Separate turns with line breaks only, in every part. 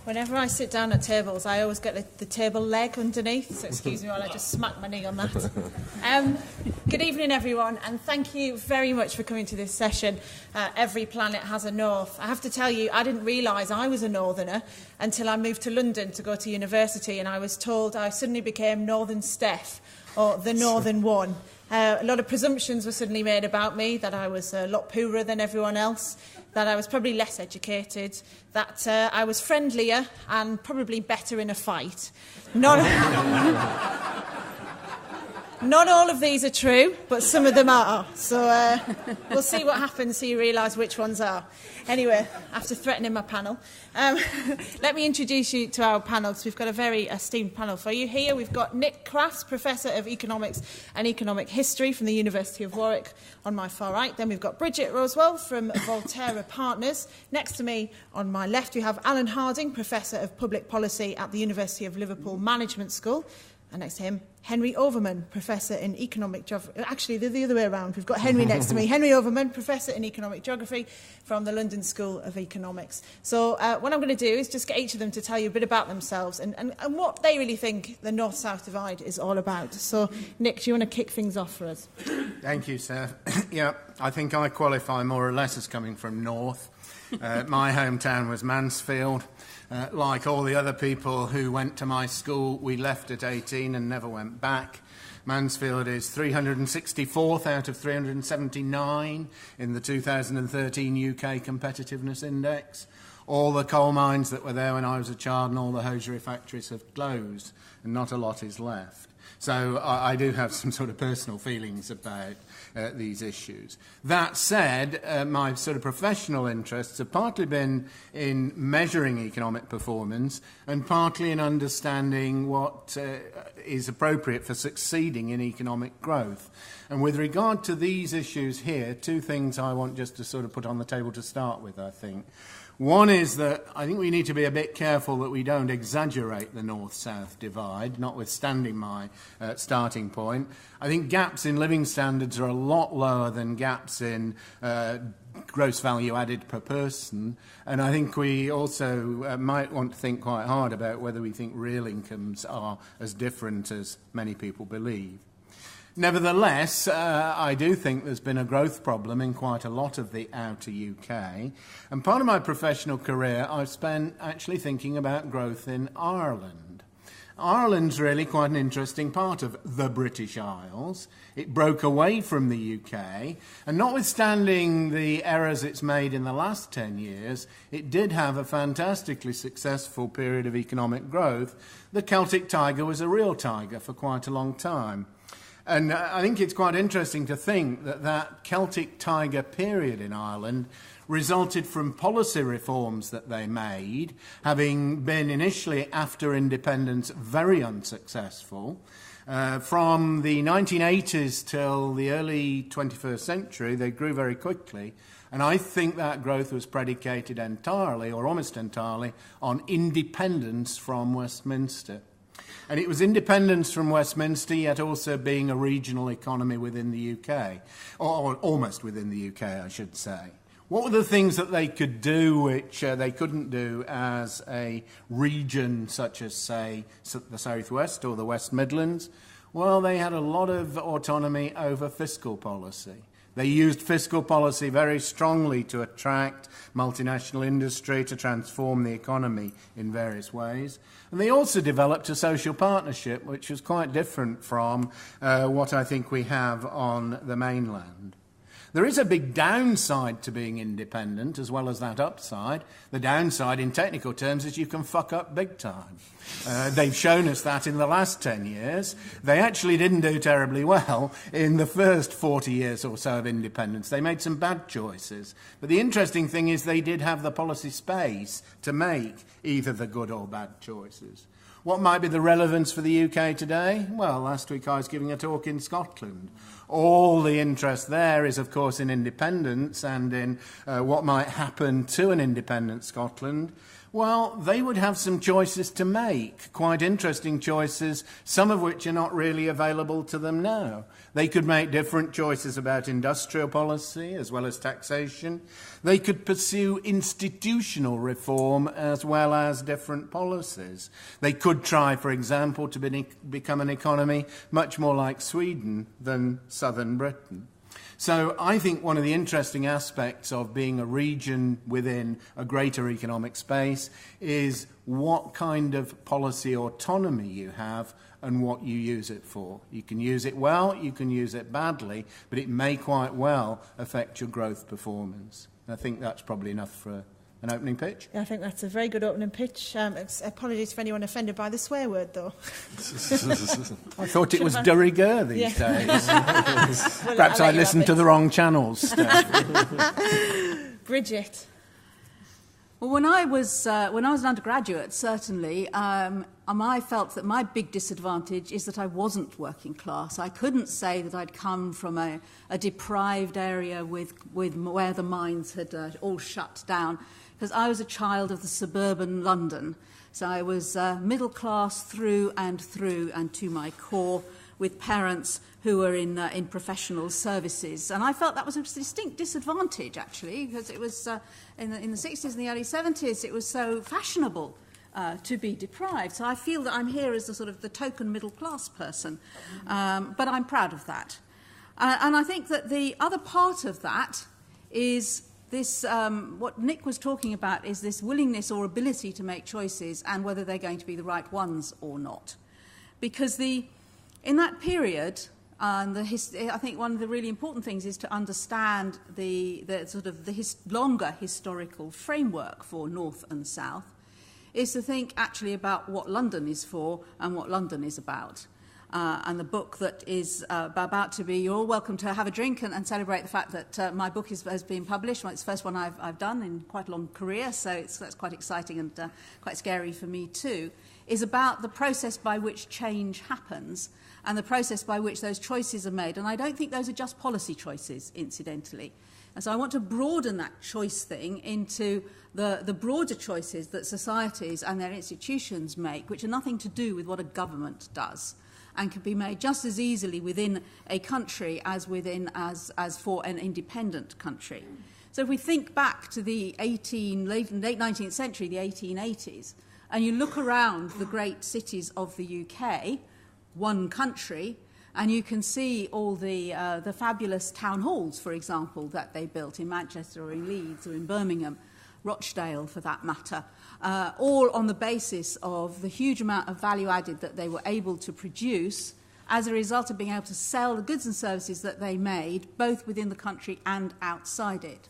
Whenever I sit down at tables, I always get the table leg underneath, so excuse me while I just smack my knee on that. Good evening, everyone, and thank you very much for coming to this session. Every planet has a north. I have to tell you, I didn't realise I was a northerner until I moved to London to go to university, and I was told I suddenly became Northern Steph, or the Northern One. A lot of presumptions were suddenly made about me, that I was a lot poorer than everyone else, that I was probably less educated, that I was friendlier and probably better in a fight. Not all of these are true, but some of them are. So we'll see what happens so you realise which ones are. Anyway, after threatening my panel, let me introduce you to our panel, because we've got a very esteemed panel for you here. We've got Nick Crafts, Professor of Economics and Economic History from the University of Warwick on my far right. Then we've got Bridget Rosewell from Volterra Partners. Next to me on my left, we have Alan Harding, Professor of Public Policy at the University of Liverpool Management School. And next to him, Henry Overman, Professor in Economic Geography. Actually, they're the other way around. We've got Henry next to me. Henry Overman, Professor in Economic Geography from the London School of Economics. So what I'm going to do is just get each of them to tell you a bit about themselves and what they really think the North-South divide is all about. So, Nick, do you want to kick things off for us?
Thank you, Steph. Yeah, I think I qualify more or less as coming from North. My hometown was Mansfield. Like all the other people who went to my school, we left at 18 and never went back. Mansfield is 364th out of 379 in the 2013 UK Competitiveness Index. All the coal mines that were there when I was a child and all the hosiery factories have closed, and not a lot is left. So I do have some sort of personal feelings about these issues. That said, my sort of professional interests have partly been in measuring economic performance and partly in understanding what is appropriate for succeeding in economic growth. And with regard to these issues here, two things I want just to sort of put on the table to start with, I think. One is that I think we need to be a bit careful that we don't exaggerate the North-South divide, notwithstanding my starting point. I think gaps in living standards are a lot lower than gaps in gross value added per person. And I think we also might want to think quite hard about whether we think real incomes are as different as many people believe. Nevertheless, I do think there's been a growth problem in quite a lot of the outer UK. And part of my professional career, I've spent actually thinking about growth in Ireland. Ireland's really quite an interesting part of the British Isles. It broke away from the UK, and notwithstanding the errors it's made in the last 10 years, it did have a fantastically successful period of economic growth. The Celtic tiger was a real tiger for quite a long time. And I think it's quite interesting to think that that Celtic tiger period in Ireland resulted from policy reforms that they made, having been initially after independence very unsuccessful. From the 1980s till the early 21st century, they grew very quickly. And I think that growth was predicated entirely, or almost entirely, on independence from Westminster. And it was independence from Westminster, yet also being a regional economy within the UK, or almost within the UK, I should say. What were the things that they could do which they couldn't do as a region such as, say, the South West or the West Midlands? Well, they had a lot of autonomy over fiscal policy. They used fiscal policy very strongly to attract multinational industry, to transform the economy in various ways. And they also developed a social partnership, which was quite different from what I think we have on the mainland. There is a big downside to being independent, as well as that upside. The downside, in technical terms, is you can fuck up big time. They've shown us that in the last 10 years. They actually didn't do terribly well in the first 40 years or so of independence. They made some bad choices. But the interesting thing is they did have the policy space to make either the good or bad choices. What might be the relevance for the UK today? Well, last week I was giving a talk in Scotland. All the interest there is, of course, in independence and in what might happen to an independent Scotland. Well, they would have some choices to make, quite interesting choices, some of which are not really available to them now. They could make different choices about industrial policy as well as taxation. They could pursue institutional reform as well as different policies. They could try, for example, to become an economy much more like Sweden than southern Britain. So I think one of the interesting aspects of being a region within a greater economic space is what kind of policy autonomy you have and what you use it for. You can use it well, you can use it badly, but it may quite well affect your growth performance. I think that's probably enough for an opening pitch.
I think that's a very good opening pitch. Apologies for anyone offended by the swear word, though.
I thought it was de rigueur these days.
Well,
Perhaps I listened to the wrong channels, Steph.
Bridget.
Well, when I was an undergraduate, certainly, I felt that my big disadvantage is that I wasn't working class. I couldn't say that I'd come from a deprived area with where the mines had all shut down, because I was a child of the suburban London. So I was middle class through and to my core, with parents who were in professional services. And I felt that was a distinct disadvantage, actually, because it was in the 60s and the early 70s, it was so fashionable to be deprived. So I feel that I'm here as the token middle class person, but I'm proud of that. And I think that the other part of that is this, what Nick was talking about, is this willingness or ability to make choices and whether they're going to be the right ones or not. Because in that period, I think one of the really important things is to understand the longer historical framework for North and South, is to think actually about what London is for and what London is about. And the book that is about to be, you're all welcome to have a drink and celebrate the fact that my book has been published. Well, it's the first one I've done in quite a long career, so that's quite exciting and quite scary for me too, is about the process by which change happens and the process by which those choices are made. And I don't think those are just policy choices, incidentally. And so I want to broaden that choice thing into the broader choices that societies and their institutions make, which are nothing to do with what a government does, and can be made just as easily within a country as for an independent country. So if we think back to the late 19th century, the 1880s, and you look around the great cities of the UK, one country, and you can see all the fabulous town halls, for example, that they built in Manchester or in Leeds or in Birmingham, Rochdale for that matter, all on the basis of the huge amount of value added that they were able to produce as a result of being able to sell the goods and services that they made, both within the country and outside it.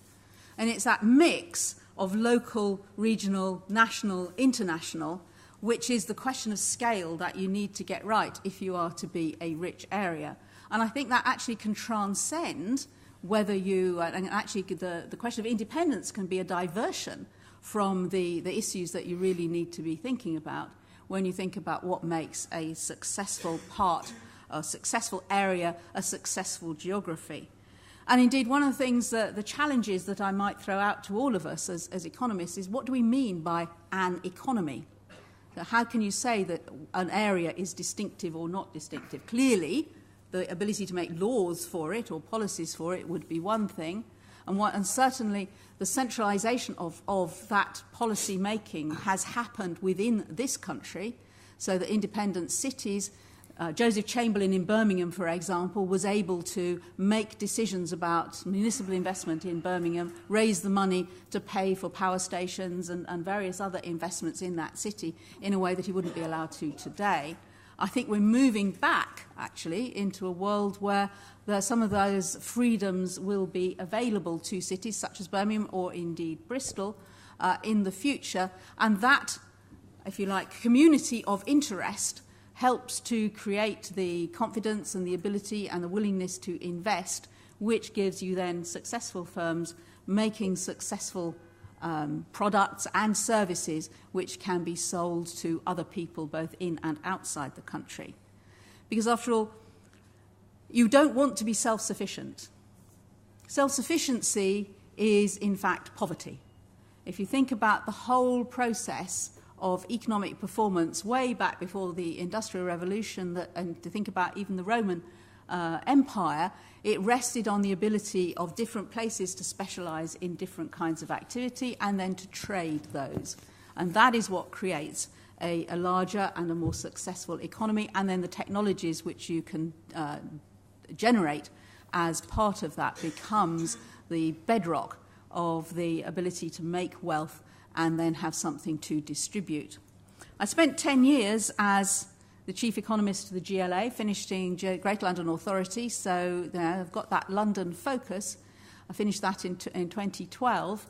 And it's that mix of local, regional, national, international, which is the question of scale that you need to get right if you are to be a rich area. And I think that actually can transcend whether you, and actually the question of independence can be a diversion from the issues that you really need to be thinking about when you think about what makes a successful part, a successful area, a successful geography. And indeed, one of the things, the challenges that I might throw out to all of us as economists is, what do we mean by an economy? So how can you say that an area is distinctive or not distinctive? Clearly, the ability to make laws for it or policies for it would be one thing. And certainly the centralisation of that policy making has happened within this country, so that independent cities, Joseph Chamberlain in Birmingham, for example, was able to make decisions about municipal investment in Birmingham, raise the money to pay for power stations and various other investments in that city in a way that he wouldn't be allowed to today. I think we're moving back, actually, into a world where some of those freedoms will be available to cities such as Birmingham or indeed Bristol in the future. And that, if you like, community of interest helps to create the confidence and the ability and the willingness to invest, which gives you then successful firms making successful products and services which can be sold to other people both in and outside the country. Because after all, you don't want to be self-sufficient. Self-sufficiency is in fact poverty. If you think about the whole process of economic performance way back before the Industrial Revolution, and to think about even the Roman Empire, it rested on the ability of different places to specialise in different kinds of activity and then to trade those. And that is what creates a larger and a more successful economy, and then the technologies which you can generate as part of that becomes the bedrock of the ability to make wealth and then have something to distribute. I spent 10 years as the chief economist of the GLA, finishing Greater London Authority, so I've got that London focus. I finished that in 2012.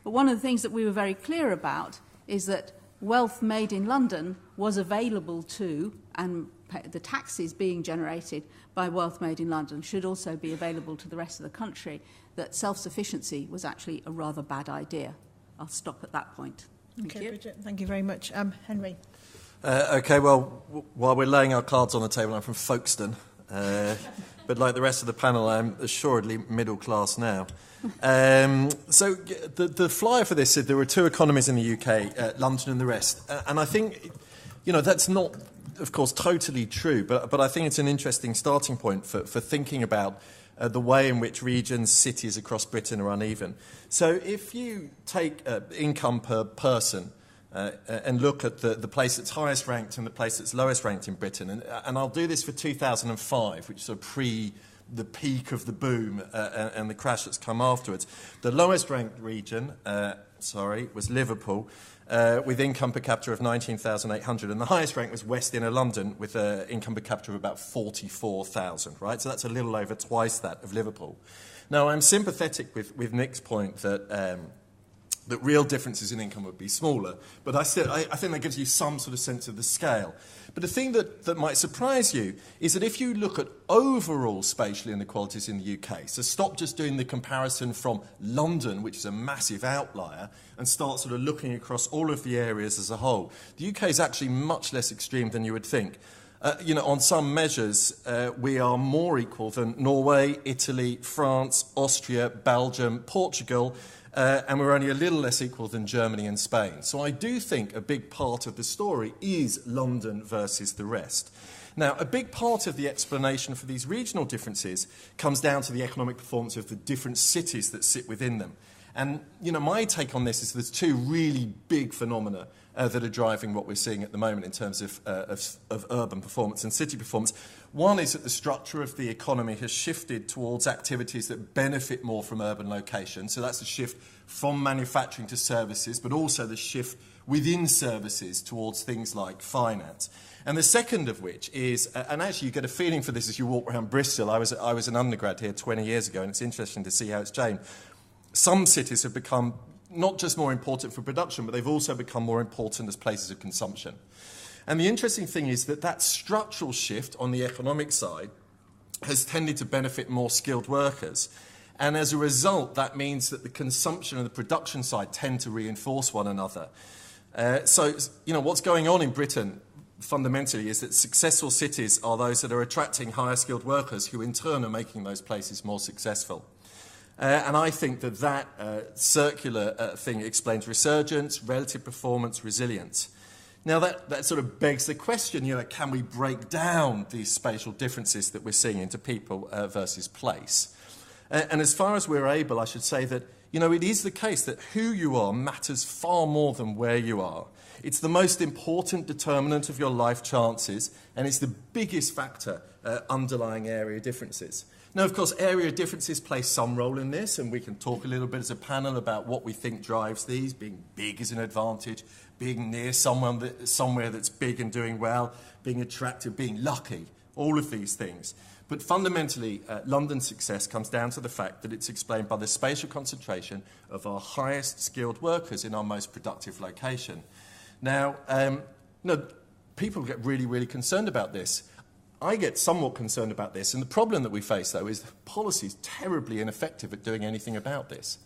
But one of the things that we were very clear about is that wealth made in London was available to, and the taxes being generated by wealth made in London should also be available to the rest of the country, that self-sufficiency was actually a rather bad idea. I'll stop at that point. Thank you.
Bridget, thank you very much. Henry.
OK, well, while we're laying our cards on the table, I'm from Folkestone. But like the rest of the panel, I'm assuredly middle class now. So the flyer for this said there were two economies in the UK, London and the rest. And I think, that's not, of course, totally true, but I think it's an interesting starting point for thinking about the way in which regions, cities across Britain are uneven. So if you take income per person and look at the place that's highest ranked and the place that's lowest ranked in Britain, and I'll do this for 2005, which is sort of the peak of the boom and the crash that's come afterwards. The lowest ranked region, was Liverpool, with income per capita of 19,800, and the highest rank was West Inner London with an income per capita of about 44,000, right? So that's a little over twice that of Liverpool. Now, I'm sympathetic with Nick's point that real differences in income would be smaller, but I think that gives you some sort of sense of the scale. But the thing that might surprise you is that if you look at overall spatial inequalities in the UK, so stop just doing the comparison from London, which is a massive outlier, and start sort of looking across all of the areas as a whole, the UK is actually much less extreme than you would think. On some measures, we are more equal than Norway, Italy, France, Austria, Belgium, Portugal, and we're only a little less equal than Germany and Spain. So I do think a big part of the story is London versus the rest. Now, a big part of the explanation for these regional differences comes down to the economic performance of the different cities that sit within them. And, my take on this is there's two really big phenomena that are driving what we're seeing at the moment in terms of urban performance and city performance. One is that the structure of the economy has shifted towards activities that benefit more from urban locations. So that's the shift from manufacturing to services, but also the shift within services towards things like finance. And the second of which is, and actually you get a feeling for this as you walk around Bristol. I was an undergrad here 20 years ago, and it's interesting to see how it's changed. Some cities have become not just more important for production, but they've also become more important as places of consumption. And the interesting thing is that structural shift on the economic side has tended to benefit more skilled workers. And as a result, that means that the consumption and the production side tend to reinforce one another. So, what's going on in Britain fundamentally is that successful cities are those that are attracting higher skilled workers who in turn are making those places more successful. And I think that circular thing explains resurgence, relative performance, resilience. Now, that sort of begs the question, can we break down these spatial differences that we're seeing into people versus place? And as far as we're able, I should say that, it is the case that who you are matters far more than where you are. It's the most important determinant of your life chances, and it's the biggest factor underlying area differences. Now, of course, area differences play some role in this, and we can talk a little bit as a panel about what we think drives these. Being big is an advantage, being near somewhere that's big and doing well, being attractive, being lucky, all of these things. But fundamentally, London's success comes down to the fact that it's explained by the spatial concentration of our highest skilled workers in our most productive location. Now, people get really, really concerned about this. I get somewhat concerned about this, and the problem that we face, though, is that policy is terribly ineffective at doing anything about this.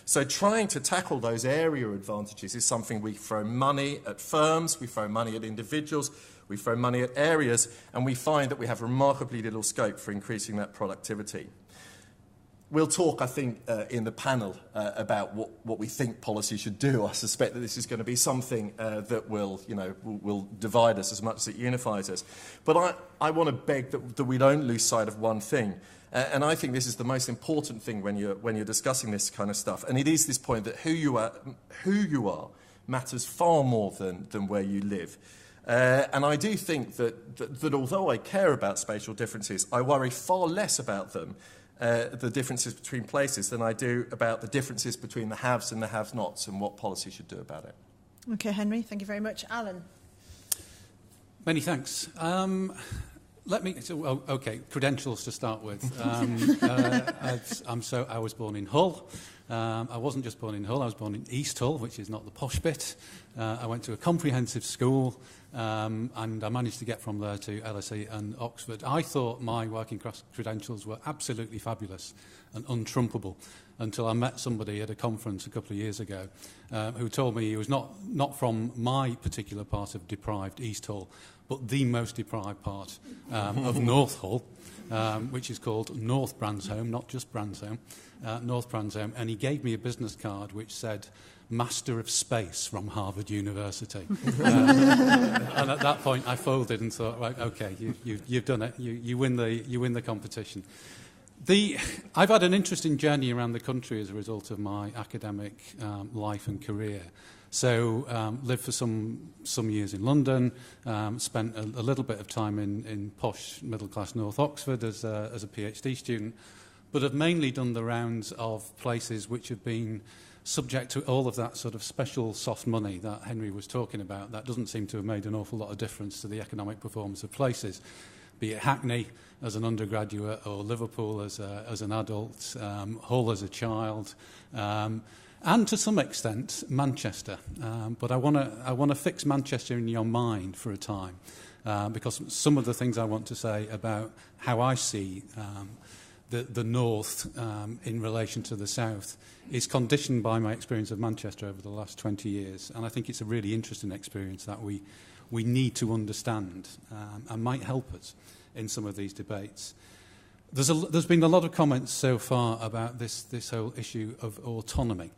So trying to tackle those area advantages is something we throw money at firms, we throw money at individuals, we throw money at areas, and we find that we have remarkably little scope for increasing that productivity. we'll talk, I think, in the panel about what we think policy should do. I suspect that this is going to be something that will divide us as much as it unifies us. But I want to beg that we don't lose sight of one thing. And I think this is the most important thing when you're discussing this kind of stuff. And it is this point that who you are matters far more than where you live. And I do think that although I care about spatial differences, I worry far less about them, the differences between places, than I do about the differences between the haves and the have-nots and what policy should do about it.
Okay, Henry, thank you very much. Alan?
Many thanks. Credentials to start with. I was born in Hull. I wasn't just born in Hull, I was born in East Hull, which is not the posh bit. I went to a comprehensive school, and I managed to get from there to LSE and Oxford. I thought my working class credentials were absolutely fabulous and untrumpable until I met somebody at a conference a couple of years ago who told me he was not from my particular part of deprived East Hull, but the most deprived part of North Hull, which is called North Bransholme, not just Bransholme, North Bransholme. And he gave me a business card which said, Master of Space from Harvard University. And at that point I folded and thought, right, okay, you've done it, you win the competition. I've had an interesting journey around the country as a result of my academic life and career. So lived for some years in London, spent a little bit of time in posh middle-class North Oxford as a PhD student, but have mainly done the rounds of places which have been subject to all of that sort of special soft money that Henry was talking about. That doesn't seem to have made an awful lot of difference to the economic performance of places, be it Hackney as an undergraduate or Liverpool as an adult, Hull as a child, and to some extent Manchester. But I want to fix Manchester in your mind for a time, because some of the things I want to say about how I see the North in relation to the South is conditioned by my experience of Manchester over the last 20 years. And I think it's a really interesting experience that we need to understand and might help us in some of these debates. There's been a lot of comments so far about this whole issue of autonomy.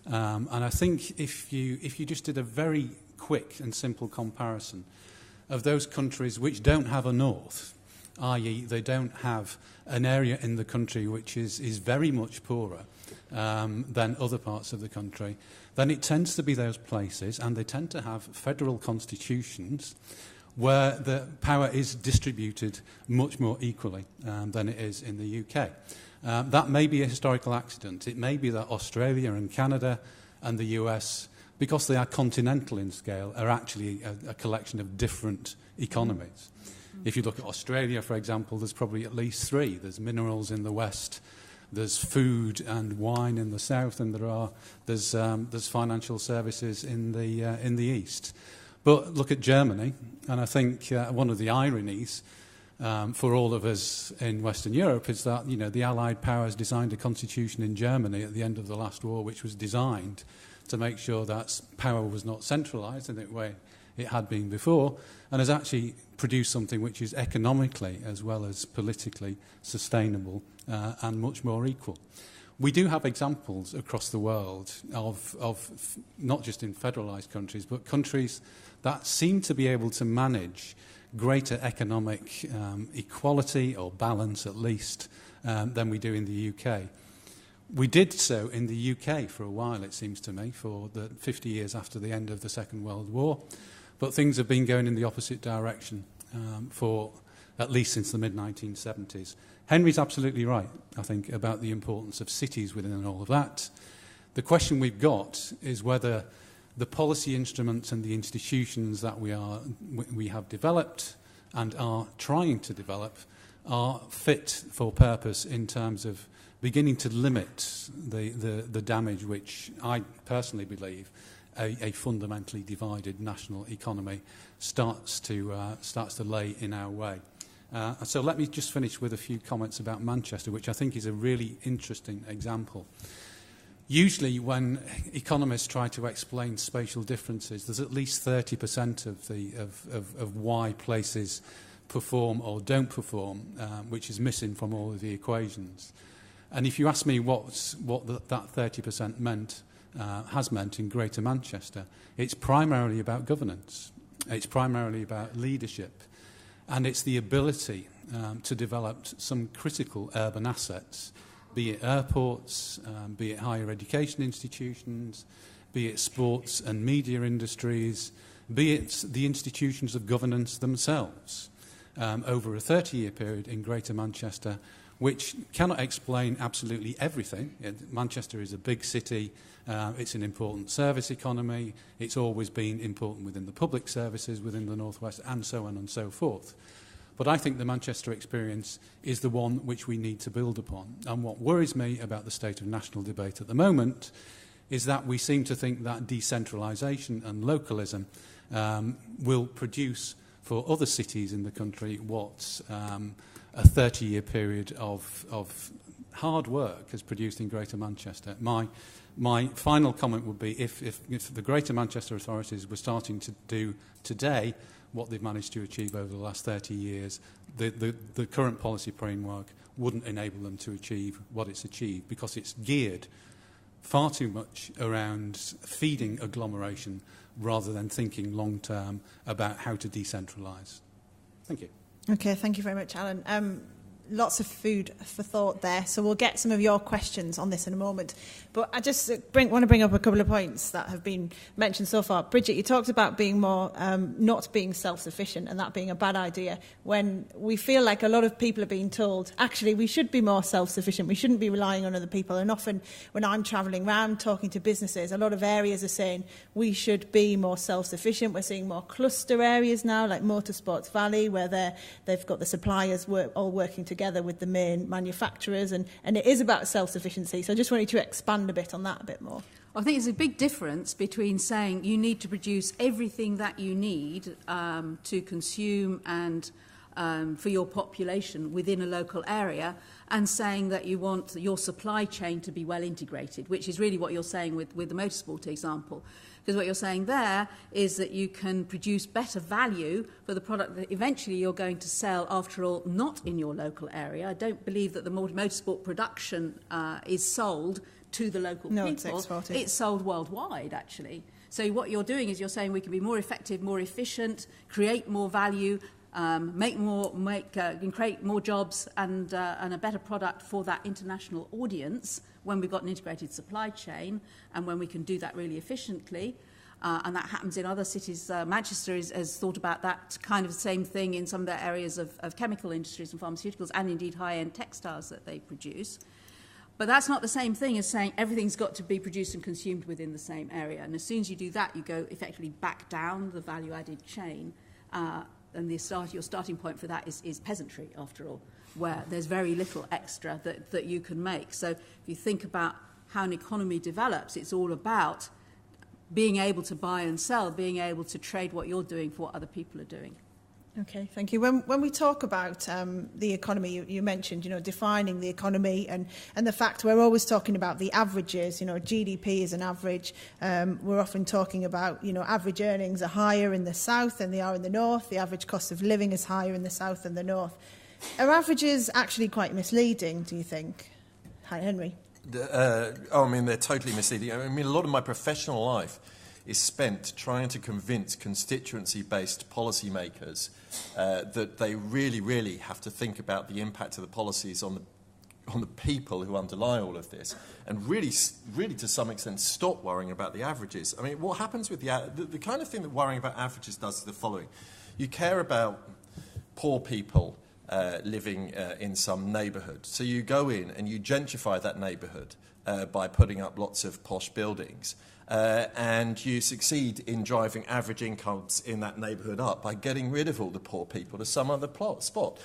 And I think if you just did a very quick and simple comparison of those countries which don't have a north, i.e. they don't have an area in the country which is very much poorer than other parts of the country, then it tends to be those places, and they tend to have federal constitutions where the power is distributed much more equally than it is in the UK. That may be a historical accident. It may be that Australia and Canada and the US, because they are continental in scale, are actually a collection of different economies. If you look at Australia, for example, there's probably at least three. There's minerals in the west, there's food and wine in the south, and there's financial services in the east. But look at Germany, and I think one of the ironies for all of us in Western Europe is that the Allied powers designed a constitution in Germany at the end of the last war, which was designed to make sure that power was not centralised in the way it had been before, and has actually produced something which is economically as well as politically sustainable and much more equal. We do have examples across the world of not just in federalised countries, but countries that seem to be able to manage greater economic equality or balance at least than we do in the UK. We did so in the UK for a while, it seems to me, for the 50 years after the end of the Second World War. But things have been going in the opposite direction for at least since the mid-1970s. Henry's absolutely right, I think, about the importance of cities within all of that. The question we've got is whether the policy instruments and the institutions that we have developed and are trying to develop are fit for purpose in terms of beginning to limit the damage which I personally believe a fundamentally divided national economy starts to lay in our way. So let me just finish with a few comments about Manchester, which I think is a really interesting example. Usually when economists try to explain spatial differences, there's at least 30% of why places perform or don't perform, which is missing from all of the equations. And if you ask me that 30% has meant in Greater Manchester, it's primarily about governance. It's primarily about leadership. And it's the ability to develop some critical urban assets, be it airports, be it higher education institutions, be it sports and media industries, be it the institutions of governance themselves, over a 30-year period in Greater Manchester, which cannot explain absolutely everything. Manchester is a big city. It's an important service economy. It's always been important within the public services within the North West, and so on and so forth. But I think the Manchester experience is the one which we need to build upon. And what worries me about the state of national debate at the moment is that we seem to think that decentralisation and localism will produce for other cities in the country what a 30-year period of hard work has produced in Greater Manchester. My final comment would be if the Greater Manchester authorities were starting to do today what they've managed to achieve over the last 30 years, the current policy framework wouldn't enable them to achieve what it's achieved, because it's geared far too much around feeding agglomeration rather than thinking long-term about how to decentralise. Thank you.
Okay, thank you very much, Alan. Lots of food for thought there, so we'll get some of your questions on this in a moment. But I just want to bring up a couple of points that have been mentioned so far. Bridget, you talked about being more not being self-sufficient and that being a bad idea, when we feel like a lot of people are being told, actually, we should be more self-sufficient, we shouldn't be relying on other people. And often when I'm travelling around talking to businesses, a lot of areas are saying we should be more self-sufficient. We're seeing more cluster areas now, like Motorsports Valley, where they've got the suppliers all working together with the main manufacturers, and it is about self-sufficiency. So I just wanted to expand a bit on that a bit more.
I think there's a big difference between saying you need to produce everything that you need to consume and for your population within a local area, and saying that you want your supply chain to be well integrated, which is really what you're saying with the motorsport example. Because what you're saying there is that you can produce better value for the product that eventually you're going to sell, after all, not in your local area. I don't believe that the motorsport production is sold to the local people.
It's exported.
It's sold worldwide, actually. So what you're doing is you're saying we can be more effective, more efficient, create more value, create more jobs and a better product for that international audience when we've got an integrated supply chain, and when we can do that really efficiently. And that happens in other cities. Manchester has thought about that kind of same thing in some of their areas of chemical industries and pharmaceuticals, and indeed high-end textiles that they produce. But that's not the same thing as saying everything's got to be produced and consumed within the same area. And as soon as you do that, you go effectively back down the value-added chain. And your starting point for that is peasantry, after all, where there's very little extra that you can make. So if you think about how an economy develops, it's all about being able to buy and sell, being able to trade what you're doing for what other people are doing.
Okay, thank you. When we talk about the economy, you mentioned, defining the economy and the fact we're always talking about the averages. GDP is an average. We're often talking about, average earnings are higher in the south than they are in the north. The average cost of living is higher in the south than the north. Are averages actually quite misleading, do you think? Hi, Henry.
They're totally misleading. A lot of my professional life is spent trying to convince constituency-based policymakers that they really, really have to think about the impact of the policies on the people who underlie all of this, and really to some extent stop worrying about the averages. What happens with the kind of thing that worrying about averages does is the following. You care about poor people living in some neighbourhood. So you go in and you gentrify that neighbourhood by putting up lots of posh buildings. And you succeed in driving average incomes in that neighbourhood up by getting rid of all the poor people to some other spot.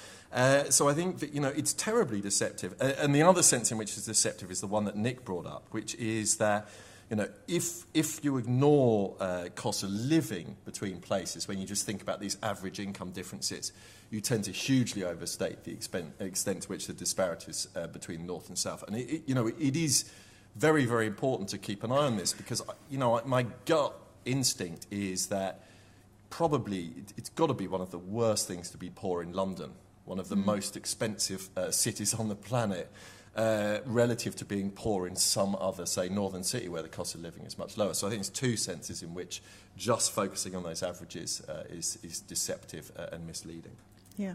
So I think that, it's terribly deceptive. And the other sense in which it's deceptive is the one that Nick brought up, which is that, if you ignore cost of living between places, when you just think about these average income differences, you tend to hugely overstate the extent to which the disparities between north and south. And it is very, very important to keep an eye on this, because, my gut instinct is that probably it's got to be one of the worst things to be poor in London, one of the most expensive cities on the planet. relative to being poor in some other, say, northern city where the cost of living is much lower. So I think there's two senses in which just focusing on those averages is deceptive and misleading.
Yeah.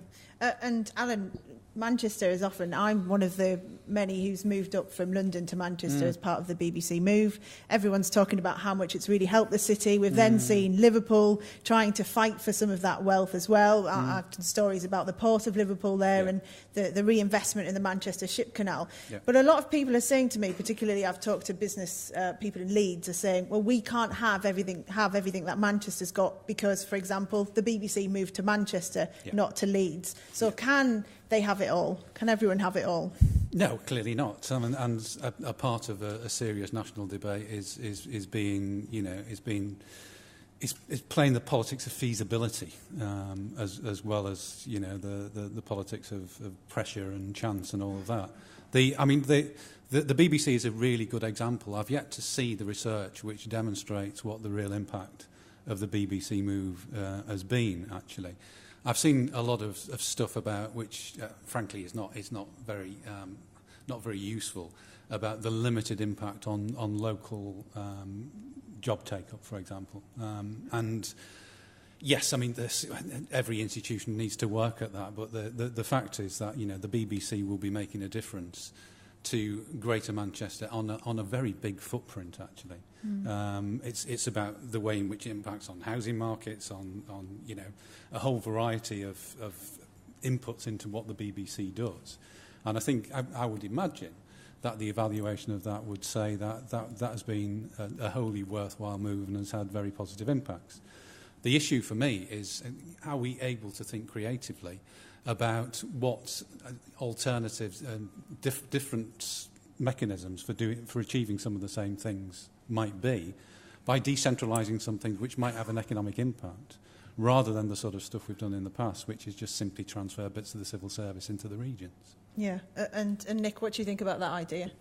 And Alan, Manchester is often, I'm one of the many who's moved up from London to Manchester as part of the BBC move. Everyone's talking about how much it's really helped the city. We've then seen Liverpool trying to fight for some of that wealth as well. I've done stories about the port of Liverpool there and the reinvestment in the Manchester Ship Canal. Yeah. But a lot of people are saying to me, particularly I've talked to business people in Leeds, are saying, well, we can't have everything that Manchester's got because, for example, the BBC moved to Manchester, not to Leeds. So can they have it all? Can everyone have it all?
No, clearly not. And a part of a serious national debate is playing the politics of feasibility as well as the politics of pressure and chance and all of that. The BBC is a really good example. I've yet to see the research which demonstrates what the real impact of the BBC move has been. Actually, I've seen a lot of stuff about which, frankly, is not very useful, about the limited impact on local job take-up, for example. And yes, I mean, every institution needs to work at that, but the fact is that the BBC will be making a difference to Greater Manchester on a very big footprint, actually. It's about the way in which it impacts on housing markets, on a whole variety of inputs into what the BBC does. And I think I would imagine that the evaluation of that would say that has been a wholly worthwhile move and has had very positive impacts. The issue for me is, are we able to think creatively about what alternatives and different mechanisms for achieving some of the same things might be, by decentralising some things which might have an economic impact, rather than the sort of stuff we've done in the past, which is just simply transfer bits of the civil service into the regions. Yeah, and Nick, what do you think about that idea?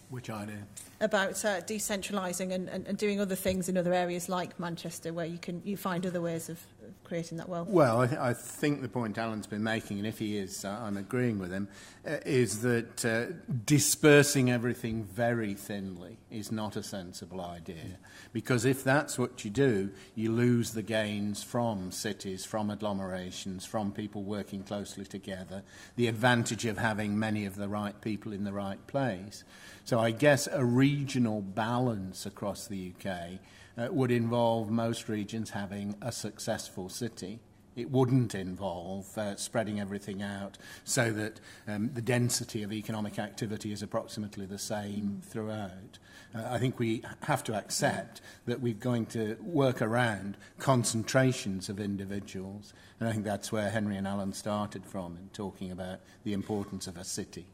Which idea?
About decentralising and doing other things in other areas like Manchester, where you find other ways of creating that wealth.
Well, I think the point Alan's been making, and if he is, I'm agreeing with him, is that dispersing everything very thinly is not a sensible idea. Because if that's what you do, you lose the gains from cities, from agglomerations, from people working closely together, the advantage of having many of the right people in the right place. So I guess a regional balance across the UK would involve most regions having a successful city. It wouldn't involve spreading everything out so that the density of economic activity is approximately the same throughout. I think we have to accept that we're going to work around concentrations of individuals, and I think that's where Henry and Alan started from in talking about the importance of a city.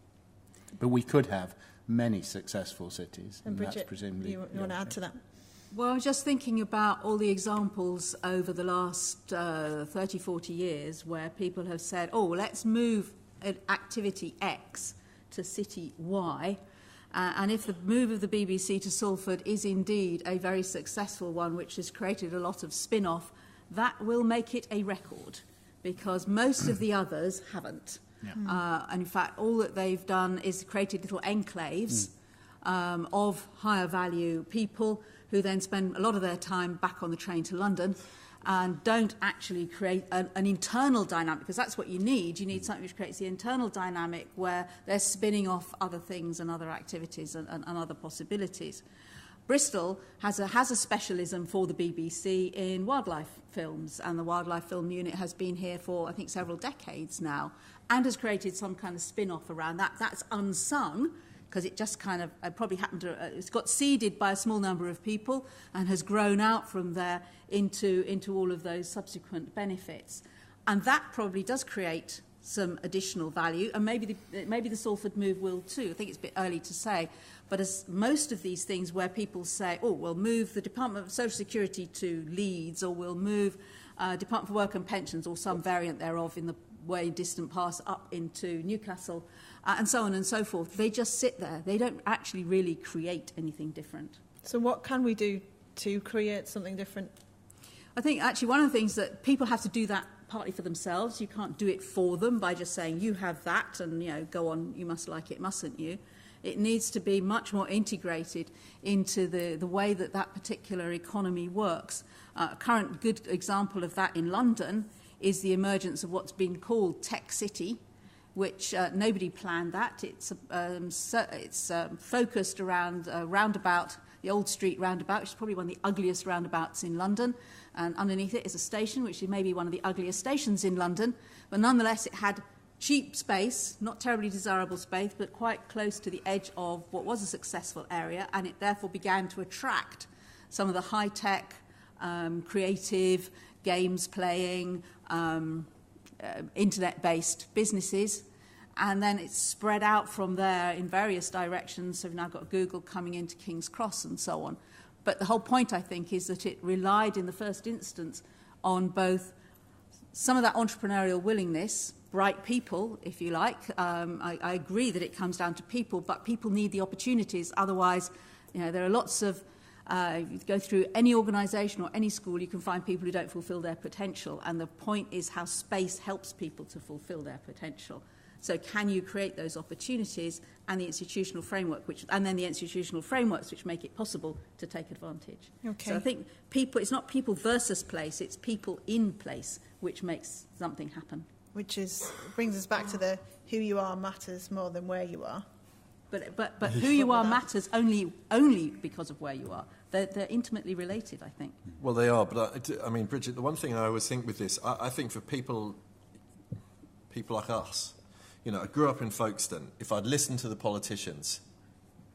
But we could have many successful cities, and
Bridget,
that's presumably...
you want to add to that?
Well, I was just thinking about all the examples over the last 30, 40 years where people have said, let's move an activity X to city Y. And if the move of the BBC to Salford is indeed a very successful one, which has created a lot of spin-off, that will make it a record, because most of the others haven't. Yeah. And in fact, all that they've done is created little enclaves of higher value people who then spend a lot of their time back on the train to London and don't actually create an internal dynamic, because that's what you need. You need something which creates the internal dynamic where they're spinning off other things and other activities and other possibilities. Bristol has a specialism for the BBC in wildlife films, and the wildlife film unit has been here for, I think, several decades now, and has created some kind of spin-off around that. That's unsung, because it just kind of probably happened to... it's got seeded by a small number of people and has grown out from there into all of those subsequent benefits. And that probably does create some additional value, and maybe the Salford move will too. I think it's a bit early to say. But as most of these things where people say, we'll move the Department of Social Security to Leeds, or we'll move Department for Work and Pensions, or some variant thereof in the way distant past up into Newcastle, and so on and so forth. They just sit there. They don't actually really create anything different.
So what can we do to create something different?
I think actually one of the things that people have to do that partly for themselves. You can't do it for them by just saying, you have that, and, go on, you must like it, mustn't you? It needs to be much more integrated into the way that particular economy works. A current good example of that in London is the emergence of what's been called Tech City, which nobody planned that. It's focused around a roundabout, the Old Street roundabout, which is probably one of the ugliest roundabouts in London. And underneath it is a station, which is maybe one of the ugliest stations in London. But nonetheless, it had cheap space, not terribly desirable space, but quite close to the edge of what was a successful area. And it therefore began to attract some of the high-tech, creative, games playing, internet-based businesses, and then it's spread out from there in various directions. So we've now got Google coming into King's Cross and so on. But the whole point, I think, is that it relied in the first instance on both some of that entrepreneurial willingness, bright people, if you like. I agree that it comes down to people, but people need the opportunities. Otherwise, there are lots of you go through any organisation or any school, you can find people who don't fulfil their potential. And the point is how space helps people to fulfil their potential. So can you create those opportunities and the institutional framework, and then the institutional frameworks which make it possible to take advantage?
Okay.
So I think it's not people versus place, it's people in place which makes something happen.
Which brings us back to the who you are matters more than where you are.
But who you are matters only because of where you are. They're intimately related, I think.
Well, they are, but I mean, Bridget, the one thing I always think with this, I think for people like us, I grew up in Folkestone. If I'd listened to the politicians,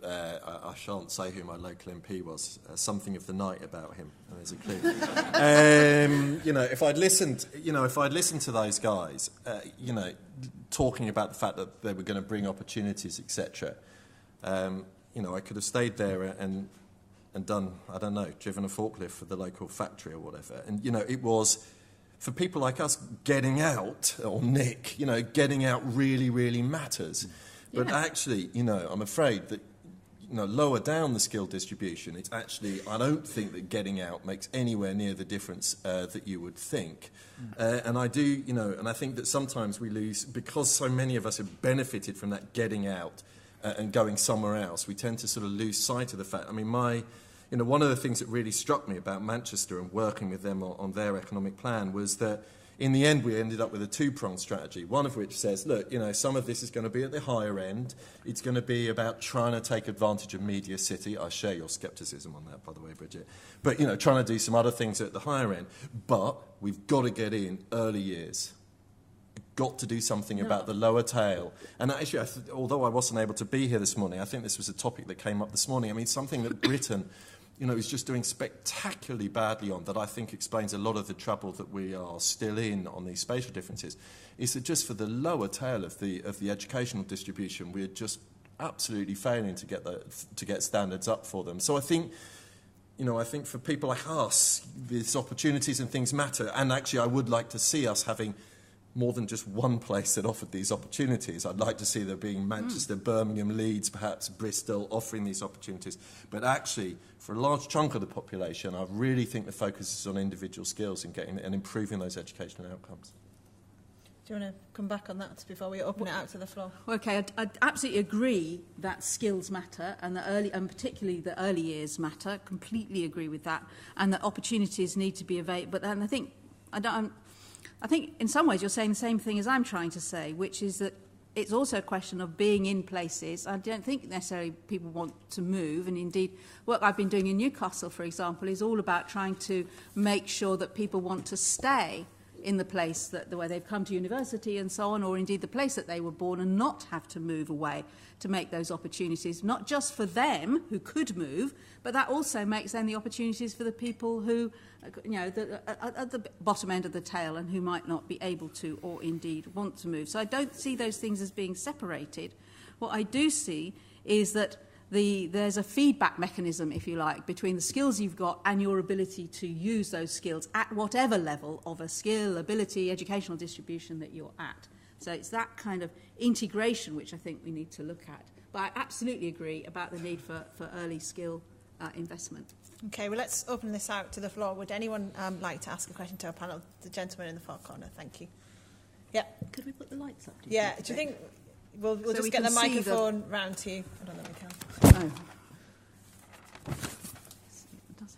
I shan't say who my local MP was, something of the night about him, and there's a clue. If I'd listened to those guys, talking about the fact that they were going to bring opportunities, etc., I could have stayed there and done, I don't know, driven a forklift for the local factory or whatever. And, it was, for people like us, getting out, or Nick, getting out really, really matters. But actually, I'm afraid that, lower down the skill distribution, it's actually, I don't think that getting out makes anywhere near the difference that you would think. And I do, and I think that sometimes we lose, because so many of us have benefited from that getting out and going somewhere else, we tend to sort of lose sight of the fact. I mean, one of the things that really struck me about Manchester and working with them on their economic plan was that in the end we ended up with a two-pronged strategy, one of which says, look, some of this is going to be at the higher end. It's going to be about trying to take advantage of Media City. I share your scepticism on that, by the way, Bridget. But, trying to do some other things at the higher end. But we've got to get in early years. Got to do something about the lower tail. And actually, although I wasn't able to be here this morning, I think this was a topic that came up this morning. I mean, something that Britain, is just doing spectacularly badly on, that I think explains a lot of the trouble that we are still in on these spatial differences, is that just for the lower tail of the educational distribution, we're just absolutely failing to get standards up for them. So I think for people like us, these opportunities and things matter. And actually, I would like to see us having more than just one place that offered these opportunities. I'd like to see there being Manchester, Birmingham, Leeds, perhaps Bristol, offering these opportunities. But actually, for a large chunk of the population, I really think the focus is on individual skills and improving those educational outcomes.
Do you want to come back on that before we open it out to the floor?
Okay, I absolutely agree that skills matter, and particularly the early years matter. Completely agree with that, and that opportunities need to be available. But then I think in some ways you're saying the same thing as I'm trying to say, which is that it's also a question of being in places. I don't think necessarily people want to move, and indeed work I've been doing in Newcastle, for example, is all about trying to make sure that people want to stay in the place where they've come to university and so on, or indeed the place that they were born, and not have to move away to make those opportunities, not just for them who could move, but that also makes then the opportunities for the people who, at the bottom end of the tail and who might not be able to or indeed want to move. So I don't see those things as being separated. What I do see is that there's a feedback mechanism, if you like, between the skills you've got and your ability to use those skills at whatever level of a skill, ability, educational distribution that you're at. So it's that kind of integration which I think we need to look at. But I absolutely agree about the need for early skill investment.
Okay, well, let's open this out to the floor. Would anyone like to ask a question to our panel? The gentleman in the far corner, thank you. Yeah.
Could we put the lights up?
Yeah, do you think we'll
So
just
we
get the
can see
microphone round to you? I don't know if we can.
No. Does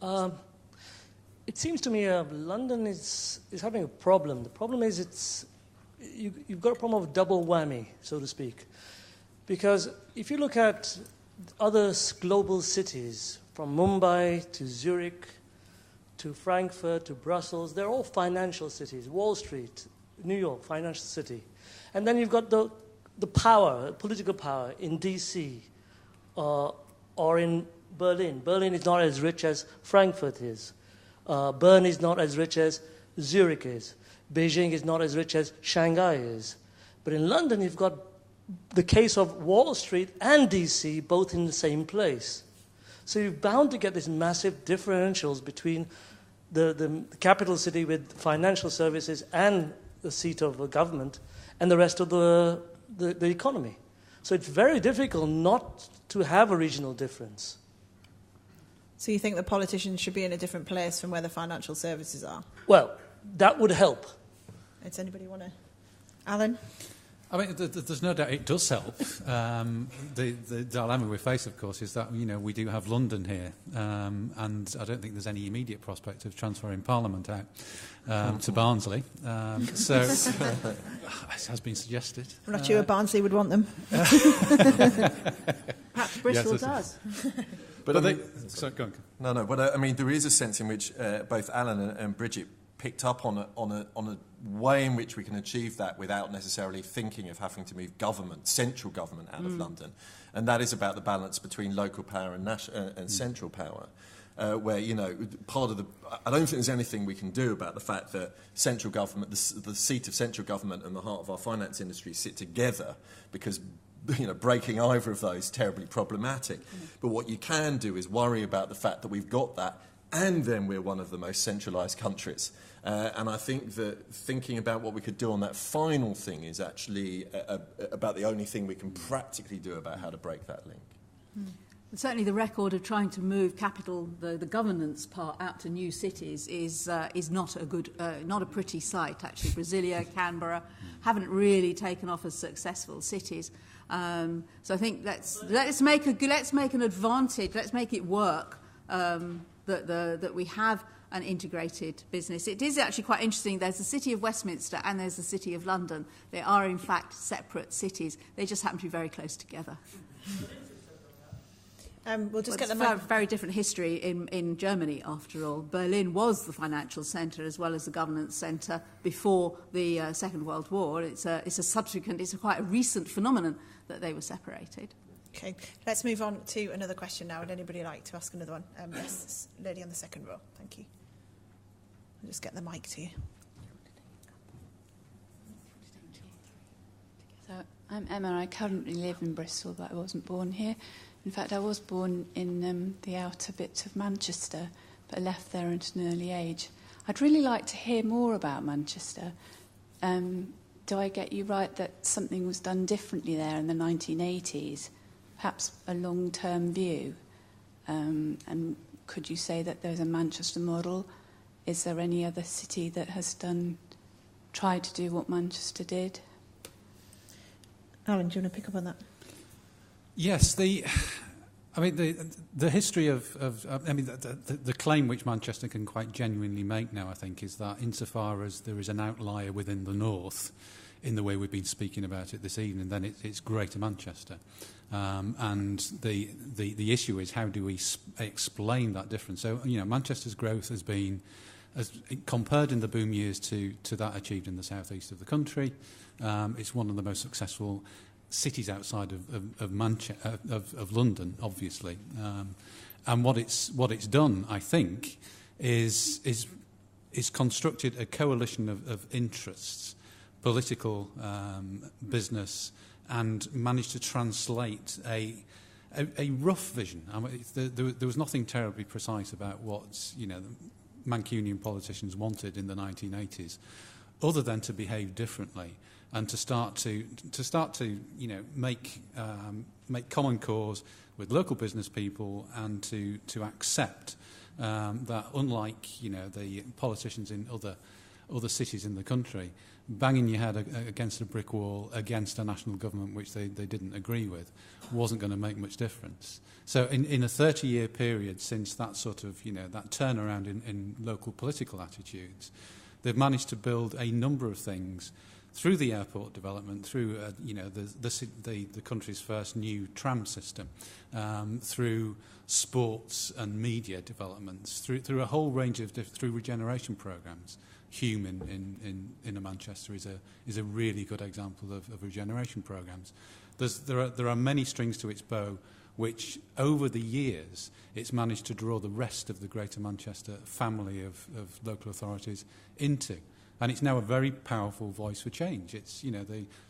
help.
It seems to me London is having a problem. The problem is you've got a problem of double whammy, so to speak. Because if you look at other global cities, from Mumbai to Zurich to Frankfurt to Brussels, they're all financial cities. Wall Street, New York, financial city. And then you've got the power, political power in DC or in Berlin. Berlin is not as rich as Frankfurt is. Bern is not as rich as Zurich is. Beijing is not as rich as Shanghai is. But in London, you've got the case of Wall Street and DC both in the same place. So you're bound to get these massive differentials between the capital city with financial services and the seat of the government and the rest of the economy. So it's very difficult not to have a regional difference.
So you think the politicians should be in a different place from where the financial services are?
Well, that would help.
Does anybody want to? Alan?
I mean, there's no doubt it does help. The dilemma we face, of course, is that, we do have London here, and I don't think there's any immediate prospect of transferring Parliament out to Barnsley. So, as has been suggested.
I'm not sure Barnsley would want them.
Perhaps Bristol does.
But sorry, go on.
No, but I mean, there is a sense in which both Alan and Bridget picked up on a way in which we can achieve that without necessarily thinking of having to move central government out of London. And that is about the balance between local power and central power, where, part of I don't think there's anything we can do about the fact that central government, the seat of central government and the heart of our finance industry sit together, because breaking either of those is terribly problematic. But what you can do is worry about the fact that we've got that, and then we're one of the most centralised countries. And I think that thinking about what we could do on that final thing is actually about the only thing we can practically do about how to break that link.
Certainly the record of trying to move capital, the governance part, out to new cities is not a good, not a pretty sight, actually. Brasilia, Canberra haven't really taken off as successful cities. So I think let's make an advantage, let's make it work, that we have an integrated business. It is actually quite interesting. There's the City of Westminster and there's the City of London. They are, in fact, separate cities. They just happen to be very close together.
We'll just get
it's
the
a very different history in Germany, after all. Berlin was the financial centre as well as the governance centre before the Second World War. It's quite a recent phenomenon that they were separated.
Okay, let's move on to another question now. Would anybody like to ask another one? Yes, this lady on the second row. Thank you. I'll just get the mic to you.
So I'm Emma. I currently live in Bristol, but I wasn't born here. In fact, I was born in the outer bits of Manchester, but I left there at an early age. I'd really like to hear more about Manchester. Do I get you right that something was done differently there in the 1980s? Perhaps a long-term view? And could you say that there's a Manchester model? Is there any other city that has tried to do what Manchester did?
Alan, do you want to pick up on that?
Yes, the history the claim which Manchester can quite genuinely make now, I think, is that insofar as there is an outlier within the north, in the way we've been speaking about it this evening, then it's Greater Manchester. And the issue is, how do we explain that difference? So, Manchester's growth has been, compared in the boom years to that achieved in the southeast of the country, it's one of the most successful cities outside of London, obviously. And what it's done, I think, is constructed a coalition of interests, political, business, and managed to translate a rough vision. I mean, there was nothing terribly precise about what the Mancunian politicians wanted in the 1980s, other than to behave differently and to start to make common cause with local business people and to accept that, unlike the politicians in other cities in the country, banging your head against a brick wall against a national government which they didn't agree with wasn't going to make much difference. So in a 30-year period since that sort of, that turnaround in local political attitudes, they've managed to build a number of things through the airport development, through the country's first new tram system, through sports and media developments, through a whole range of through regeneration programs. Hume in Manchester is a really good example of regeneration programs. There are many strings to its bow, which over the years it's managed to draw the rest of the Greater Manchester family of local authorities into. And it's now a very powerful voice for change. It's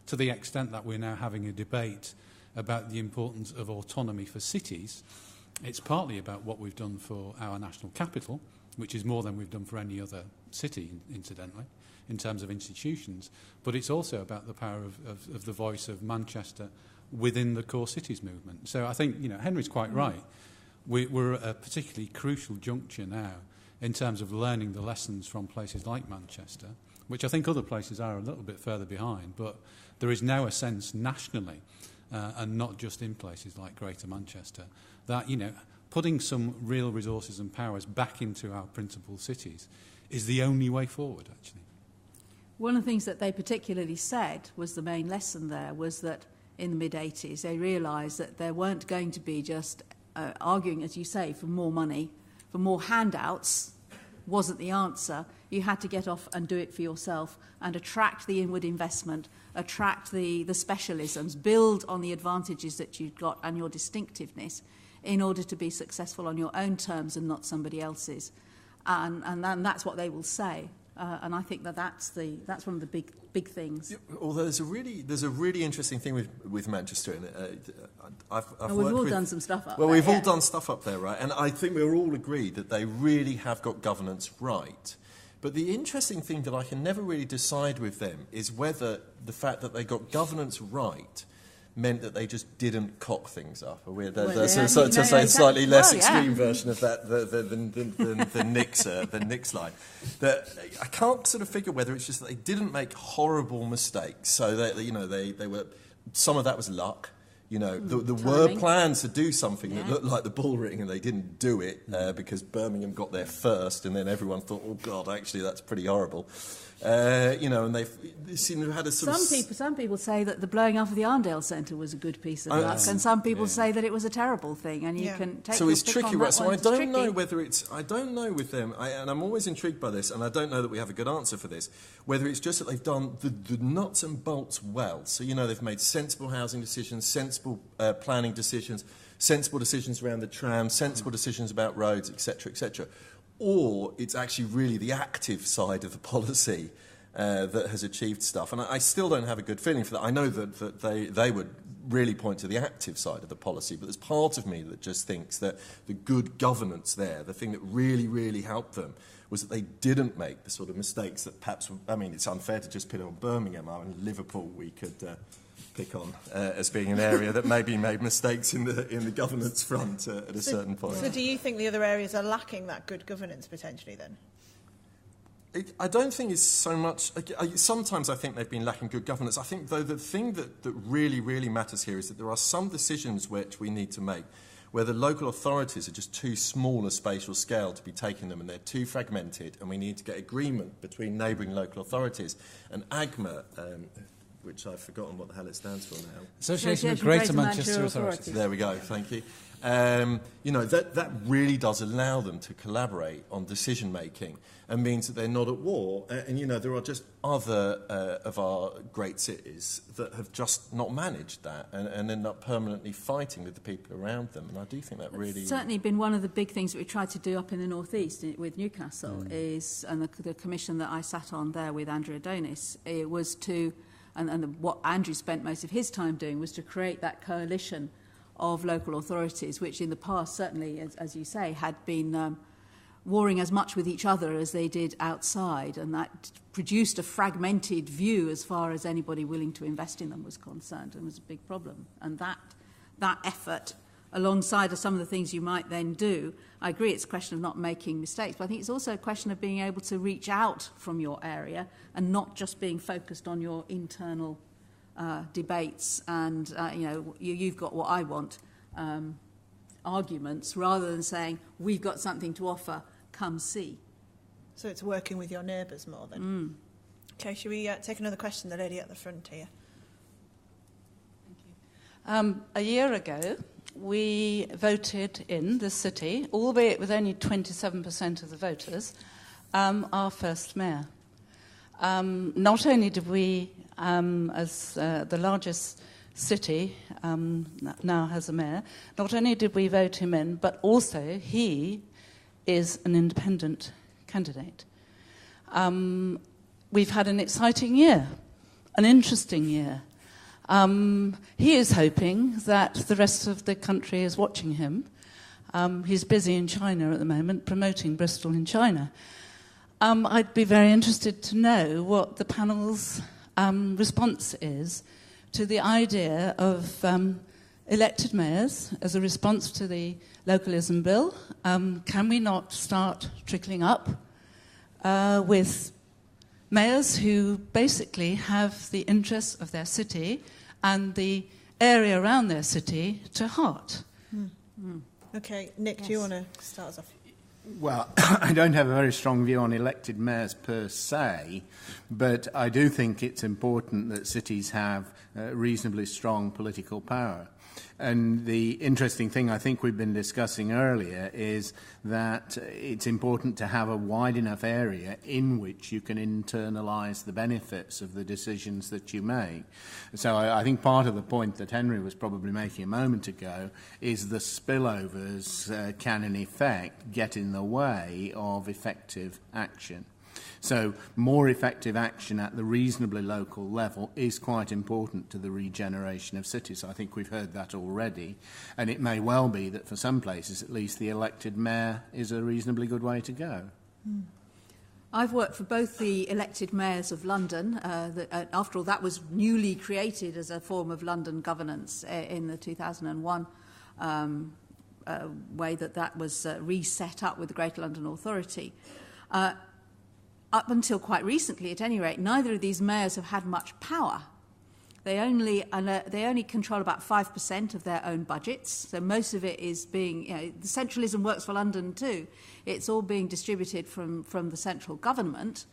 to the extent that we're now having a debate about the importance of autonomy for cities. It's partly about what we've done for our national capital, which is more than we've done for any other city, incidentally, in terms of institutions. But it's also about the power of the voice of Manchester within the core cities movement. So I think Henry's quite right. We're at a particularly crucial juncture now in terms of learning the lessons from places like Manchester, which I think other places are a little bit further behind. But there is now a sense nationally, and not just in places like Greater Manchester, that putting some real resources and powers back into our principal cities is the only way forward, actually.
One of the things that they particularly said was the main lesson there was that in the mid-80s they realised that there weren't going to be just arguing, as you say, for more money, for more handouts wasn't the answer. You had to get off and do it for yourself and attract the inward investment, attract the specialisms, build on the advantages that you've got and your distinctiveness in order to be successful on your own terms and not somebody else's. And that's what they will say. And I think that's one of the big things.
Yeah, although there's a really interesting thing with Manchester, and
we've all done some stuff up there.
Well, we've all done stuff up there, right? And I think we're all agreed that they really have got governance right. But the interesting thing that I can never really decide with them is whether the fact that they got governance right meant that they just didn't cock things up. A slightly less extreme version of that, the Nix line. That I can't sort of figure whether it's just that they didn't make horrible mistakes. So they were, some of that was luck. There were plans to do something that looked like the bull ring, and they didn't do it because Birmingham got there first, and then everyone thought, oh God, actually that's pretty horrible. And they seem to have had a sort of...
Some people say that the blowing up of the Arndale Centre was a good piece of luck, and some people say that it was a terrible thing, and you can take.
So it's tricky, right? So I don't know whether
it's.
I don't know with them, and I'm always intrigued by this, and I don't know that we have a good answer for this. Whether it's just that they've done the nuts and bolts well. So they've made sensible housing decisions, sensible planning decisions, sensible decisions around the tram, sensible decisions about roads, etc., etc. Or it's actually really the active side of the policy that has achieved stuff. And I still don't have a good feeling for that. I know that they would really point to the active side of the policy, but there's part of me that just thinks that the good governance there, the thing that really, really helped them, was that they didn't make the sort of mistakes that perhaps, it's unfair to just put it on Birmingham. Liverpool we could pick on as being an area that maybe made mistakes in the governance front at a certain point.
So do you think the other areas are lacking that good governance potentially then?
I don't think it's so much... Sometimes I think they've been lacking good governance. I think, though, the thing that really, really matters here is that there are some decisions which we need to make where the local authorities are just too small a spatial scale to be taking them, and they're too fragmented, and we need to get agreement between neighbouring local authorities. And AGMA... which I've forgotten what the hell it stands for now.
Association of Greater Manchester Authorities.
There we go, thank you. That really does allow them to collaborate on decision-making and means that they're not at war. And there are just other of our great cities that have just not managed that and end up permanently fighting with the people around them. And I do think that really...
It's certainly been one of the big things that we tried to do up in the northeast with Newcastle and the commission that I sat on there with Andrew Adonis, it was to... And what Andrew spent most of his time doing was to create that coalition of local authorities, which in the past, certainly, as you say, had been warring as much with each other as they did outside, and that produced a fragmented view as far as anybody willing to invest in them was concerned, and was a big problem. And that effort, alongside of some of the things you might then do, I agree it's a question of not making mistakes, but I think it's also a question of being able to reach out from your area and not just being focused on your internal debates and, you've got what I want arguments, rather than saying, we've got something to offer, come see.
So it's working with your neighbours more then. Okay, should we take another question? The lady at the front here.
Thank you. A year ago, we voted in the city, albeit with only 27% of the voters, our first mayor. Not only did we, as the largest city now has a mayor, not only did we vote him in, but also he is an independent candidate. We've had an exciting year, an interesting year. He is hoping that the rest of the country is watching him. He's busy in China at the moment, promoting Bristol in China. I'd be very interested to know what the panel's response is to the idea of elected mayors as a response to the localism bill. Can we not start trickling up with mayors who basically have the interests of their city and the area around their city to heart?
Okay, Nick, yes. Do you want to start us off?
Well, I don't have a very strong view on elected mayors per se, but I do think it's important that cities have reasonably strong political power. And the interesting thing I think we've been discussing earlier is that it's important to have a wide enough area in which you can internalise the benefits of the decisions that you make. So I think part of the point that Henry was probably making a moment ago is the spillovers can in effect get in the way of effective action. So more effective action at the reasonably local level is quite important to the regeneration of cities. I think we've heard that already. And it may well be that for some places, at least, the elected mayor is a reasonably good way to go.
I've worked for both the elected mayors of London. After all, that was newly created as a form of London governance in the 2001 way that was reset up with the Greater London Authority. Up until quite recently, at any rate, neither of these mayors have had much power. They only control about 5% of their own budgets, so most of it is being, the centralism works for London too. It's all being distributed from the central government.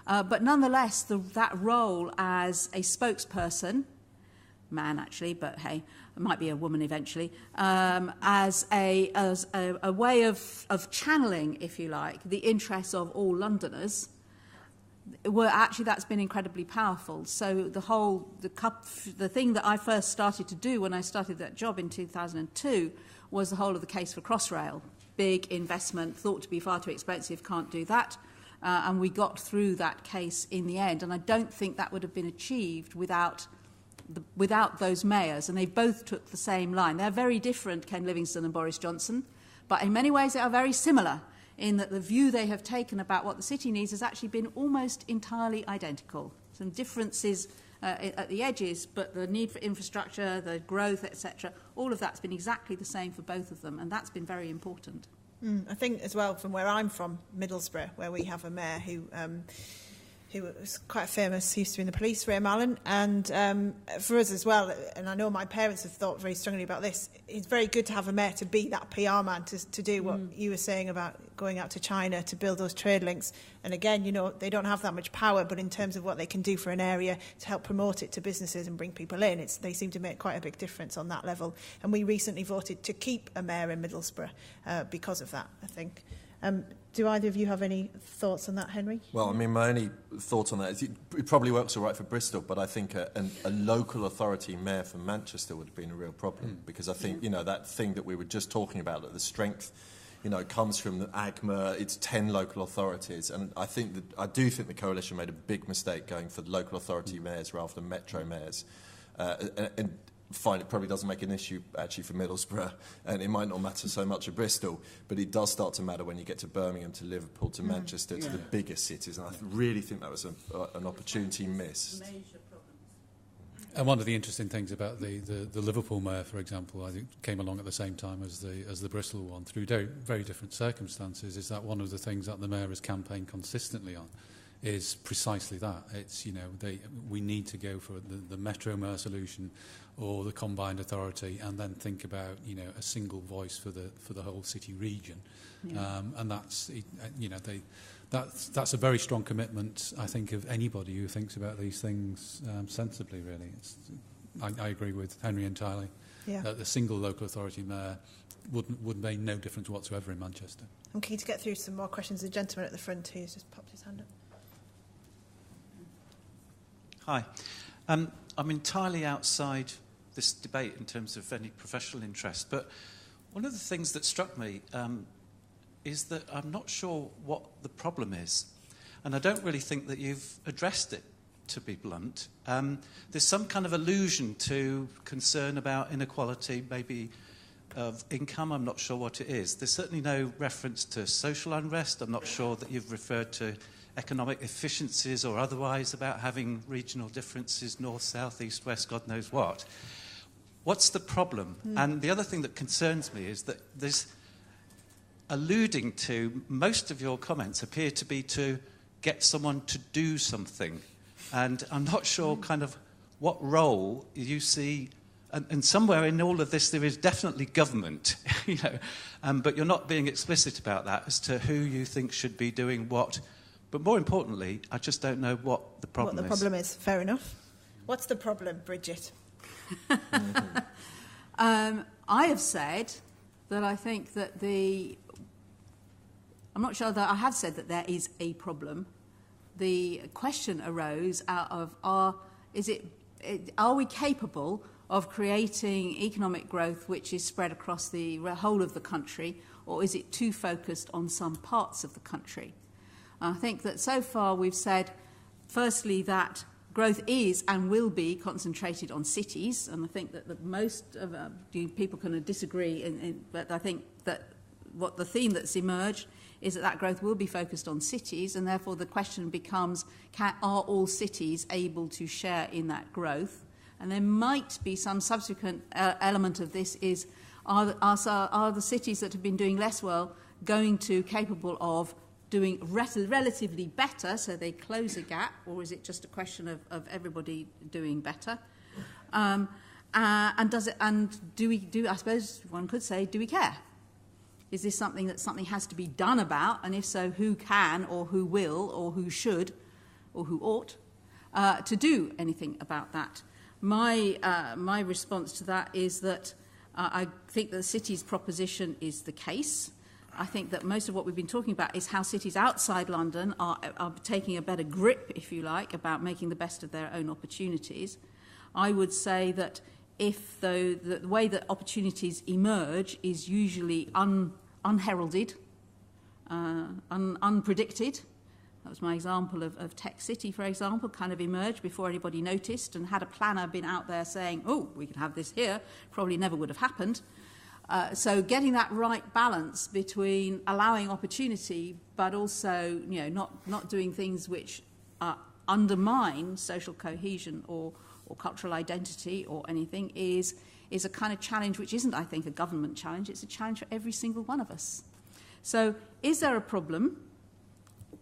But nonetheless, that role as a spokesperson, man actually, but hey, it might be a woman eventually, as a way of channeling, if you like, the interests of all Londoners. Well, actually, that's been incredibly powerful. So the thing that I first started to do when I started that job in 2002 was the whole of the case for Crossrail. Big investment, thought to be far too expensive, can't do that. And we got through that case in the end. And I don't think that would have been achieved without those mayors. And they both took the same line. They're very different, Ken Livingstone and Boris Johnson, but in many ways they are very similar, in that the view they have taken about what the city needs has actually been almost entirely identical. Some differences at the edges, but the need for infrastructure, the growth, etc., all of that's been exactly the same for both of them, and that's been very important.
I think as well, from where I'm from, Middlesbrough, where we have a mayor who was quite famous, he used to be in the police, Ray Mallon, and for us as well, and I know my parents have thought very strongly about this, it's very good to have a mayor to be that PR man, to do what you were saying about going out to China to build those trade links. And again, they don't have that much power, but in terms of what they can do for an area to help promote it to businesses and bring people in, they seem to make quite a big difference on that level. And we recently voted to keep a mayor in Middlesbrough because of that, I think. Do either of you have any thoughts on that, Henry?
Well, I mean, my only thought on that is it probably works all right for Bristol, but I think a local authority mayor for Manchester would have been a real problem, because I think, that thing that we were just talking about, that the strength, comes from the AGMA, it's 10 local authorities, and I do think the coalition made a big mistake going for local authority mayors rather than metro mayors. And fine, it probably doesn't make an issue actually for Middlesbrough, and it might not matter so much at Bristol, but it does start to matter when you get to Birmingham, to Liverpool, to Manchester, to the bigger cities, and I really think that was an opportunity missed.
And one of the interesting things about the Liverpool mayor, for example, I think came along at the same time as the Bristol one, through very different circumstances, is that one of the things that the mayor has campaigned consistently on is precisely that. It's, we need to go for the Metro Mayor solution or the combined authority, and then think about, a single voice for the whole city region. Yeah. And that's a very strong commitment, I think, of anybody who thinks about these things sensibly, really. I agree with Henry entirely. Yeah. That the single local authority mayor would make no difference whatsoever in Manchester.
I'm keen to get through some more questions. The gentleman at the front who's just popped his hand up.
Hi. I'm entirely outside this debate in terms of any professional interest, but one of the things that struck me is that I'm not sure what the problem is, and I don't really think that you've addressed it, to be blunt. There's some kind of allusion to concern about inequality, maybe of income. I'm not sure what it is. There's certainly no reference to social unrest. I'm not sure that you've referred to economic efficiencies or otherwise about having regional differences, north, south, east, west, God knows what. What's the problem? And the other thing that concerns me is that there's alluding to, most of your comments appear to be to get someone to do something. And I'm not sure kind of what role you see, and somewhere in all of this there is definitely government, but you're not being explicit about that as to who you think should be doing what. But more importantly, I just don't know what the problem is.
What the problem is, fair enough. What's the problem, Bridget?
I have said that I think that I'm not sure that I have said that there is a problem. The question arose out of are we capable of creating economic growth which is spread across the whole of the country, or is it too focused on some parts of the country? I think that so far we've said, firstly, that growth is and will be concentrated on cities, and I think that most of people can disagree, but I think that what the theme that's emerged is that growth will be focused on cities, and therefore the question becomes, are all cities able to share in that growth? And there might be some subsequent element of this is, are the cities that have been doing less well capable of doing relatively better, so they close a gap, or is it just a question of everybody doing better? And do we? I suppose one could say, do we care? Is this something that something has to be done about? And if so, who can, or who will, or who should, or who ought to do anything about that? My response to that is that I think that the city's proposition is the case. I think that most of what we've been talking about is how cities outside London are taking a better grip, if you like, about making the best of their own opportunities. I would say that the way that opportunities emerge is usually unheralded, unpredicted. That was my example of Tech City, for example, kind of emerged before anybody noticed, and had a planner been out there saying, oh, we could have this here, probably never would have happened. So getting that right balance between allowing opportunity, but also not doing things which undermine social cohesion or cultural identity or anything is a kind of challenge which isn't, I think, a government challenge. It's a challenge for every single one of us. So is there a problem?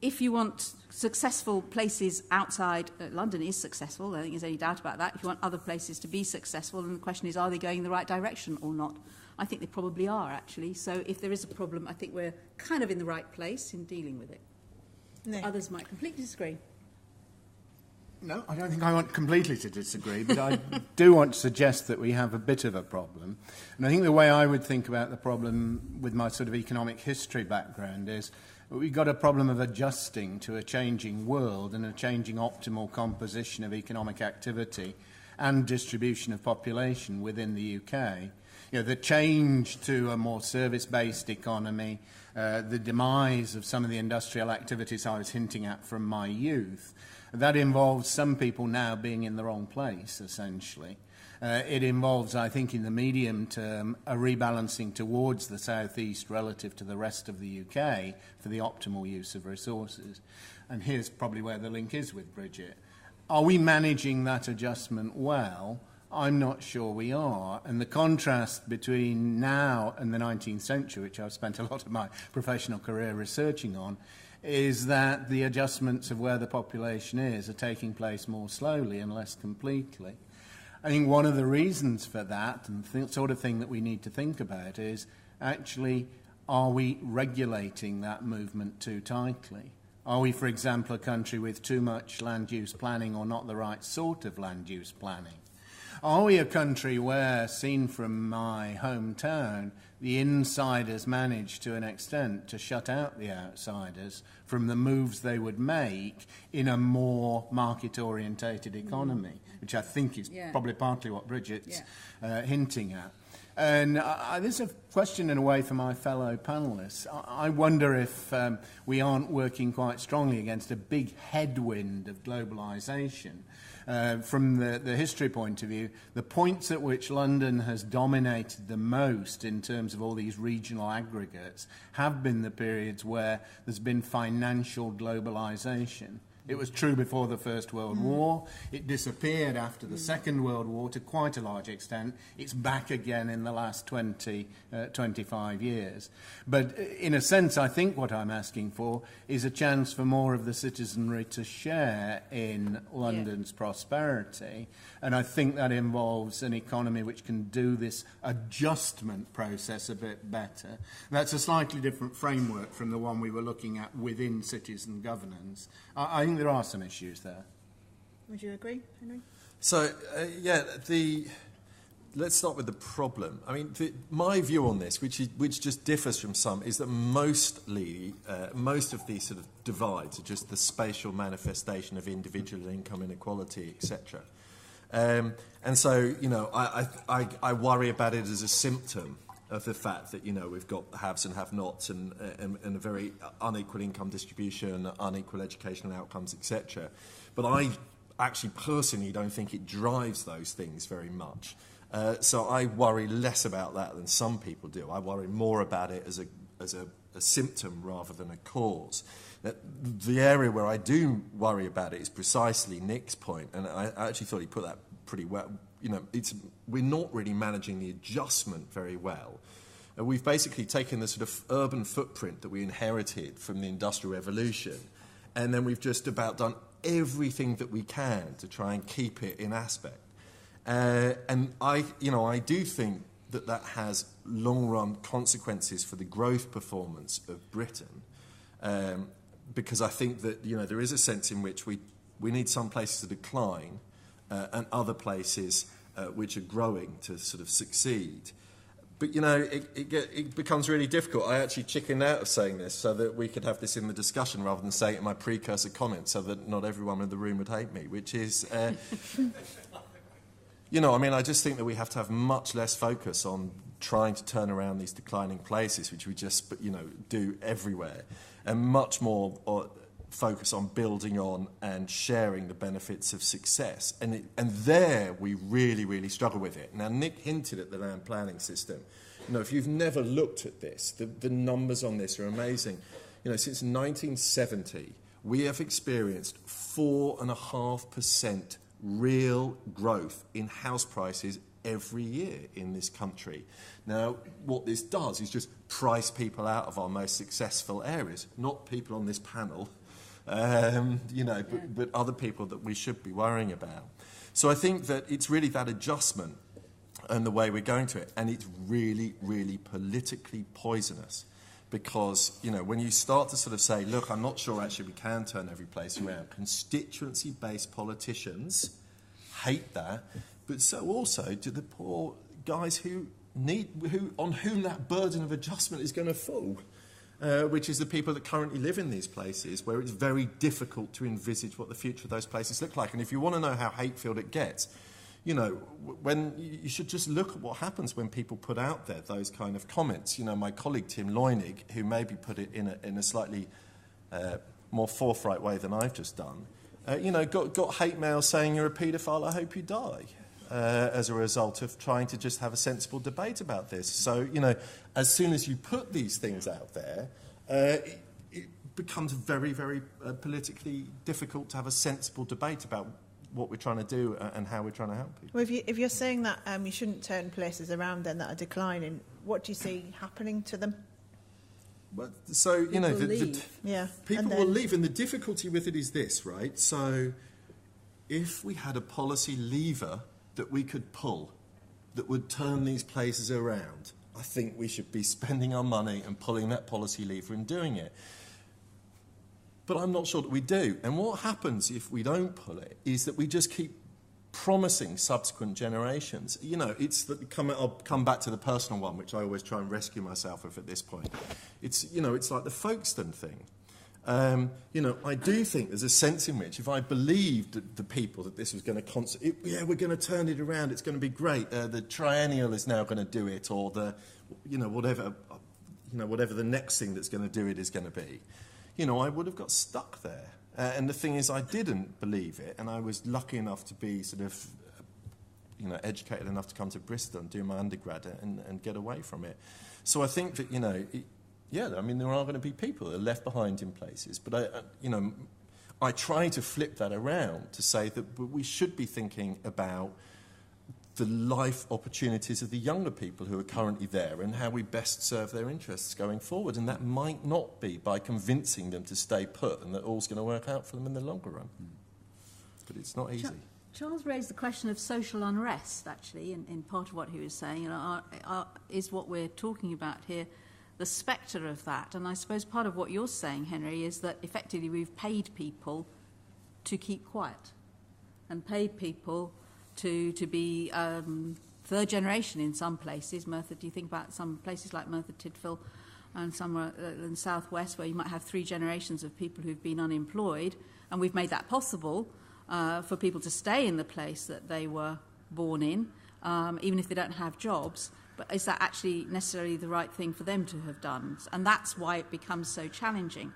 If you want successful places outside, London is successful, I don't think there's any doubt about that. If you want other places to be successful, then the question is, are they going in the right direction or not? I think they probably are, actually. So if there is a problem, I think we're kind of in the right place in dealing with it. No. Others might completely disagree.
No, I don't think I want completely to disagree, but I do want to suggest that we have a bit of a problem. And I think the way I would think about the problem with my sort of economic history background is we've got a problem of adjusting to a changing world and a changing optimal composition of economic activity and distribution of population within the UK. The change to a more service-based economy, the demise of some of the industrial activities I was hinting at from my youth, that involves some people now being in the wrong place, essentially. It involves, I think, in the medium term, a rebalancing towards the southeast relative to the rest of the UK for the optimal use of resources. And here's probably where the link is with Bridget. Are we managing that adjustment well? I'm not sure we are. And the contrast between now and the 19th century, which I've spent a lot of my professional career researching on, is that the adjustments of where the population is are taking place more slowly and less completely. I think one of the reasons for that, and the sort of thing that we need to think about, is actually, are we regulating that movement too tightly? Are we, for example, a country with too much land use planning or not the right sort of land use planning? Are we a country where, seen from my hometown, the insiders manage to an extent to shut out the outsiders from the moves they would make in a more market-orientated economy, which I think is probably partly what Bridget's hinting at. And this is a question in a way for my fellow panellists. I wonder if we aren't working quite strongly against a big headwind of globalisation. From the history point of view, the points at which London has dominated the most in terms of all these regional aggregates have been the periods where there's been financial globalisation. It was true before the First World War. It disappeared after the Second World War to quite a large extent. It's back again in the last 25 years. But in a sense, I think what I'm asking for is a chance for more of the citizenry to share in London's prosperity. And I think that involves an economy which can do this adjustment process a bit better. That's a slightly different framework from the one we were looking at within citizen governance. I think there are some issues there.
Would you agree, Henry?
So, let's start with the problem. I mean, my view on this, which just differs from some, is that most of these sort of divides are just the spatial manifestation of individual income inequality, etc. And so, I worry about it as a symptom of the fact that, we've got haves and have-nots and a very unequal income distribution, unequal educational outcomes, etc. But I actually personally don't think it drives those things very much. So I worry less about that than some people do. I worry more about it as a symptom rather than a cause. The area where I do worry about it is precisely Nick's point, and I actually thought he put that pretty well. We're not really managing the adjustment very well. We've basically taken the sort of urban footprint that we inherited from the Industrial Revolution, and then we've just about done everything that we can to try and keep it in aspect. And I do think that has long-run consequences for the growth performance of Britain, because I think that there is a sense in which we need some places to decline and other places which are growing to sort of succeed. But, it becomes really difficult. I actually chickened out of saying this so that we could have this in the discussion rather than saying it in my precursor comment so that not everyone in the room would hate me, which is, I just think that we have to have much less focus on trying to turn around these declining places, which we just, do everywhere, and much more focus on building on and sharing the benefits of success. And there we really, really struggle with it. Now, Nick hinted at the land planning system. If you've never looked at this, the numbers on this are amazing. Since 1970, we have experienced 4.5% real growth in house prices every year in this country. Now, what this does is just price people out of our most successful areas, not people on this panel, but other people that we should be worrying about. So I think that it's really that adjustment and the way we're going to it, and it's really, really politically poisonous. Because, when you start to sort of say, look, I'm not sure actually we can turn every place around, constituency-based politicians hate that, but so also do the poor guys on whom that burden of adjustment is going to fall, which is the people that currently live in these places, where it's very difficult to envisage what the future of those places look like. And if you want to know how hate-filled it gets, when you should just look at what happens when people put out there those kind of comments. My colleague Tim Loynig, who maybe put it in a slightly more forthright way than I've just done, got hate mail saying you're a paedophile, I hope you die. as a result of trying to just have a sensible debate about this. So, as soon as you put these things out there, it becomes very, very politically difficult to have a sensible debate about what we're trying to do and how we're trying to help people.
Well, if you're saying that you shouldn't turn places around then that are declining, what do you see happening to them?
But, so,
People
will leave, and the difficulty with it is this, right? So, if we had a policy lever that we could pull that would turn these places around, I think we should be spending our money and pulling that policy lever and doing it. But I'm not sure that we do. And what happens if we don't pull it is that we just keep promising subsequent generations. I'll come back to the personal one, which I always try and rescue myself with at this point. It's like the Folkestone thing. I do think there's a sense in which if I believed the people that this was going to we're going to turn it around, it's going to be great. The triennial is now going to do it, or whatever the next thing that's going to do it is going to be. I would have got stuck there. And the thing is, I didn't believe it, and I was lucky enough to be sort of, educated enough to come to Bristol and do my undergrad and get away from it. So I think that, there are going to be people that are left behind in places, but I try to flip that around to say that we should be thinking about the life opportunities of the younger people who are currently there and how we best serve their interests going forward. And that might not be by convincing them to stay put and that all's going to work out for them in the longer run. But it's not easy.
Charles raised the question of social unrest, actually, in part of what he was saying, is what we're talking about here, the spectre of that. And I suppose part of what you're saying, Henry, is that effectively we've paid people to keep quiet and paid people to be third generation in some places. Merthyr, do you think about some places like Merthyr Tydfil and somewhere in the southwest where you might have 3 generations of people who've been unemployed, and we've made that possible for people to stay in the place that they were born in, even if they don't have jobs. But is that actually necessarily the right thing for them to have done? And that's why it becomes so challenging.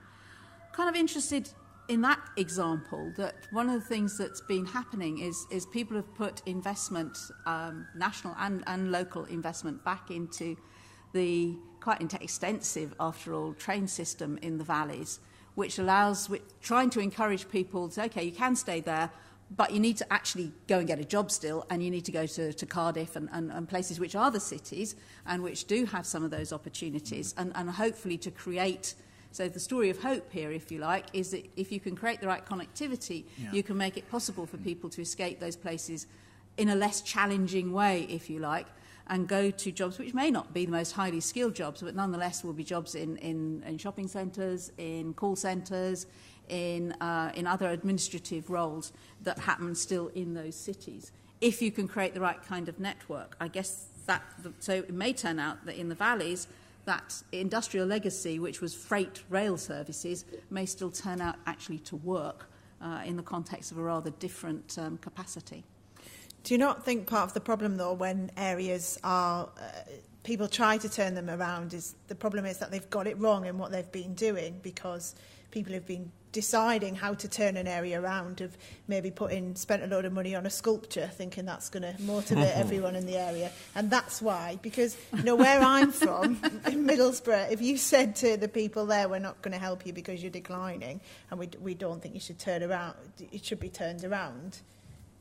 Kind of interested in that example, that one of the things that's been happening is people have put investment, national and local investment, back into the quite extensive, after all, train system in the valleys, which allows, trying to encourage people to, OK, you can stay there, but you need to actually go and get a job still, and you need to go to Cardiff and places which are the cities and which do have some of those opportunities, and hopefully to create. So the story of hope here, if you like, is that if you can create the right connectivity, you can make it possible for people to escape those places in a less challenging way, if you like, and go to jobs which may not be the most highly skilled jobs, but nonetheless will be jobs in shopping centres, in call centres, in other administrative roles that happen still in those cities. If you can create the right kind of network, I guess so it may turn out that in the valleys, that industrial legacy, which was freight rail services, may still turn out actually to work in the context of a rather different capacity.
Do you not think part of the problem, though, when areas are... people try to turn them around, is the problem is that they've got it wrong in what they've been doing, because people have been deciding how to turn an area around, have maybe spent a load of money on a sculpture thinking that's going to motivate everyone in the area. And that's why, because where I'm from, in Middlesbrough, if you said to the people there, we're not going to help you because you're declining and we don't think you should turn around, it should be turned around,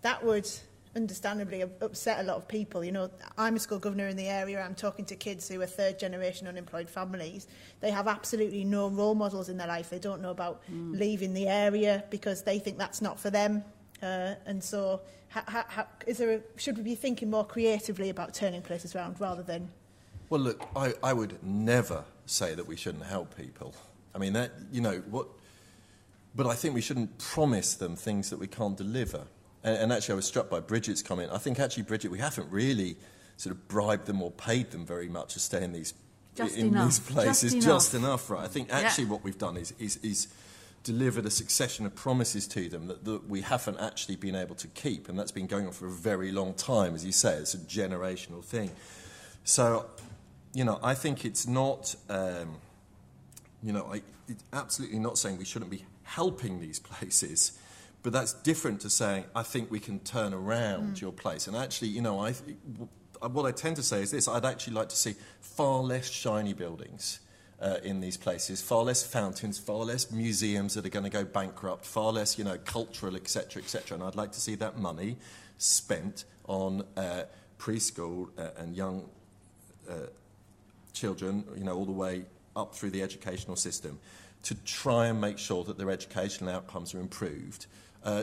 that would understandably upset a lot of people. I'm a school governor in the area. I'm talking to kids who are third generation unemployed families. They have absolutely no role models in their life. They don't know about leaving the area because they think that's not for them. And so should we be thinking more creatively about turning places around rather than...
Well, look, I would never say that we shouldn't help people. I mean, but I think we shouldn't promise them things that we can't deliver. And actually, I was struck by Bridget's comment. I think, actually, Bridget, we haven't really sort of bribed them or paid them very much to stay in these places. Just enough, right? I think, actually, what we've done is delivered a succession of promises to them that we haven't actually been able to keep. And that's been going on for a very long time, as you say. It's a generational thing. So, I think it's not... it's absolutely not saying we shouldn't be helping these places, But that's different to saying, I think we can turn around your place. And actually, what I tend to say is this: I'd actually like to see far less shiny buildings in these places, far less fountains, far less museums that are going to go bankrupt, far less, cultural, etc., etc. And I'd like to see that money spent on preschool and young children, all the way up through the educational system, to try and make sure that their educational outcomes are improved,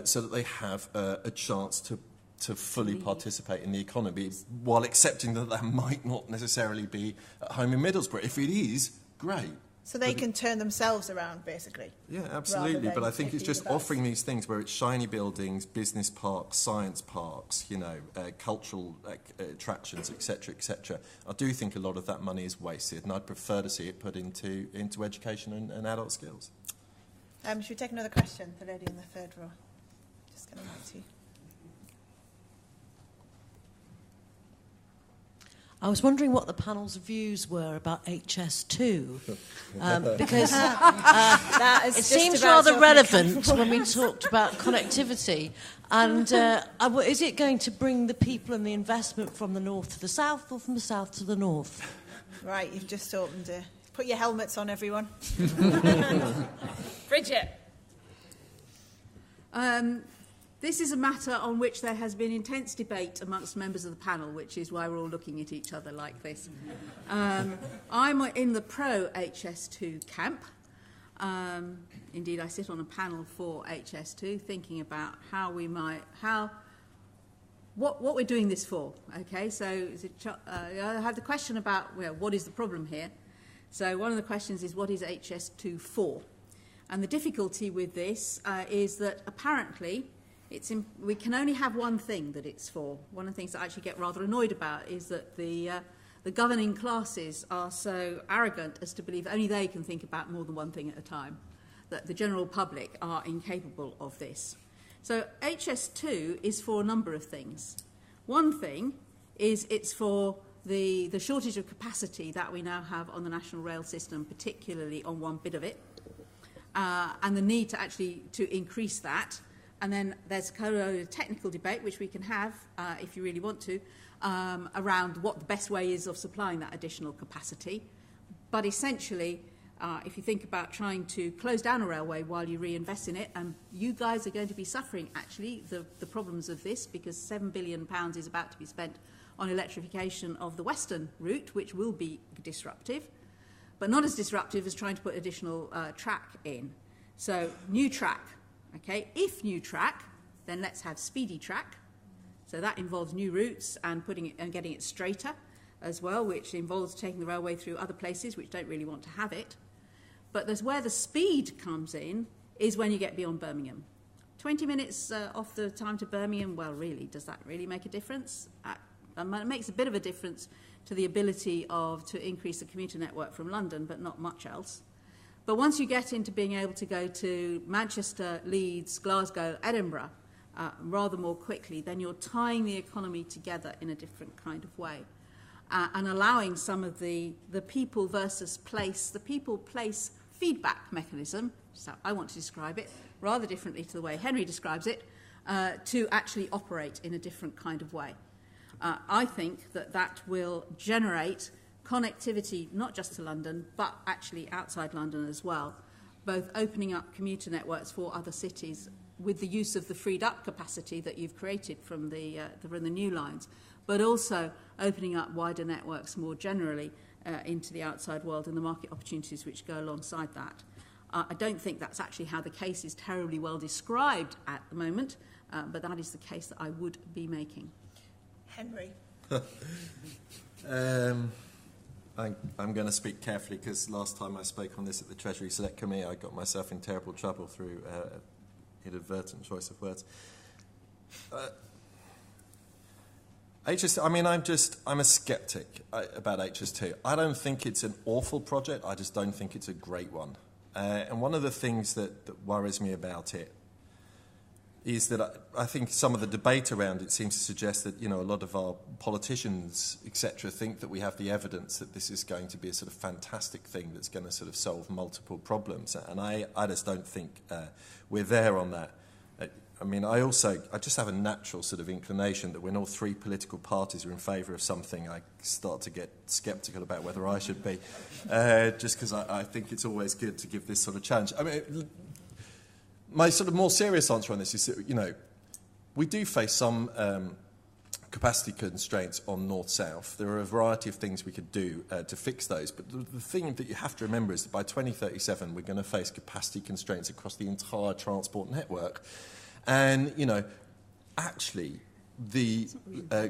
so that they have a chance to fully participate in the economy, while accepting that that might not necessarily be at home in Middlesbrough. If it is, great.
So they can turn themselves around, basically.
Yeah, absolutely. But I think it's just offering these things where it's shiny buildings, business parks, science parks, cultural attractions, etc., etc. I do think a lot of that money is wasted, and I'd prefer to see it put into education and adult skills.
Should we take another question? The lady in the third row. Just going to mic to you.
I was wondering what the panel's views were about HS2, because it seems rather relevant when we talked about connectivity. And is it going to bring the people and the investment from the north to the south, or from the south to the north?
Right, you've just opened a... Put your helmets on, everyone. Bridget.
This is a matter on which there has been intense debate amongst members of the panel, which is why we're all looking at each other like this. I'm in the pro-HS2 camp. Indeed, I sit on a panel for HS2, thinking about what we're doing this for. Okay, so I have the question about, what is the problem here? So one of the questions is, what is HS2 for? And the difficulty with this is that apparently we can only have one thing that it's for. One of the things that I actually get rather annoyed about is that the governing classes are so arrogant as to believe only they can think about more than one thing at a time, that the general public are incapable of this. So HS2 is for a number of things. One thing is it's for the shortage of capacity that we now have on the national rail system, particularly on one bit of it, and the need to increase that. And then there's a technical debate, which we can have, if you really want to, around what the best way is of supplying that additional capacity. But essentially, if you think about trying to close down a railway while you reinvest in it, and you guys are going to be suffering, actually, the problems of this, because £7 billion is about to be spent on electrification of the western route, which will be disruptive, but not as disruptive as trying to put additional track in. So, new track. Okay, if new track, then let's have speedy track. So that involves new routes and getting it straighter as well, which involves taking the railway through other places which don't really want to have it. But there's where the speed comes in is when you get beyond Birmingham. 20 minutes off the time to Birmingham, well, really, does that really make a difference? It makes a bit of a difference to the ability to increase the commuter network from London, but not much else. But once you get into being able to go to Manchester, Leeds, Glasgow, Edinburgh rather more quickly, then you're tying the economy together in a different kind of way and allowing some of the people versus place, the people-place feedback mechanism, so I want to describe it, rather differently to the way Henry describes it, to actually operate in a different kind of way. I think that will generate connectivity, not just to London, but actually outside London as well, both opening up commuter networks for other cities with the use of the freed up capacity that you've created from the new lines, but also opening up wider networks more generally into the outside world and the market opportunities which go alongside that. I don't think that's actually how the case is terribly well described at the moment, but that is the case that I would be making.
Henry.
I'm going to speak carefully because last time I spoke on this at the Treasury Select Committee, I got myself in terrible trouble through inadvertent choice of words. I'm a sceptic about HS2. I don't think it's an awful project. I just don't think it's a great one. And one of the things that worries me about it is that I think some of the debate around it seems to suggest that, a lot of our politicians, etc., think that we have the evidence that this is going to be a sort of fantastic thing that's going to sort of solve multiple problems. And I just don't think we're there on that. I mean, I just have a natural sort of inclination that when all three political parties are in favour of something, I start to get sceptical about whether I should be, just because I think it's always good to give this sort of challenge. I mean, my sort of more serious answer on this is that, you know, we do face some capacity constraints on north-south. There are a variety of things we could do to fix those, but the thing that you have to remember is that by 2037 we're going to face capacity constraints across the entire transport network. And, you know, actually the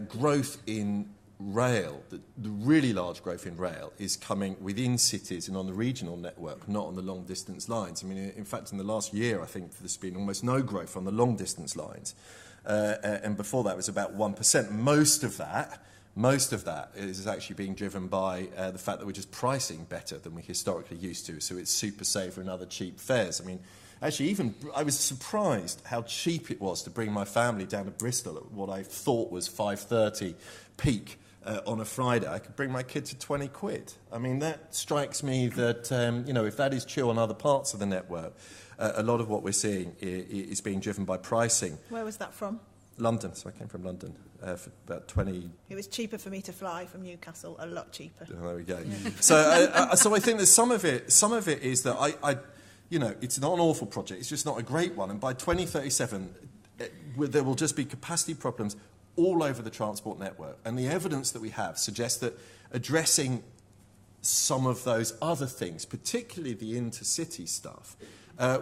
growth in rail, the really large growth in rail, is coming within cities and on the regional network, not on the long-distance lines. I mean, in fact, in the last year, I think there's been almost no growth on the long-distance lines. And before that was about 1%. Most of that is actually being driven by the fact that we're just pricing better than we historically used to. So it's Super Saver and other cheap fares. I mean, actually, even I was surprised how cheap it was to bring my family down to Bristol at what I thought was 5:30 peak on a Friday. I could bring my kids to 20 quid. I mean, that strikes me that, you know, if that is true on other parts of the network, a lot of what we're seeing is being driven by pricing.
Where was that from?
London. So I came from London for about 20...
It was cheaper for me to fly from Newcastle, a lot cheaper.
Oh, there we go. Yeah. So I think that some of it is that I you know, it's not an awful project, it's just not a great one. And by 2037, there will just be capacity problems all over the transport network. And the evidence that we have suggests that addressing some of those other things, particularly the intercity stuff,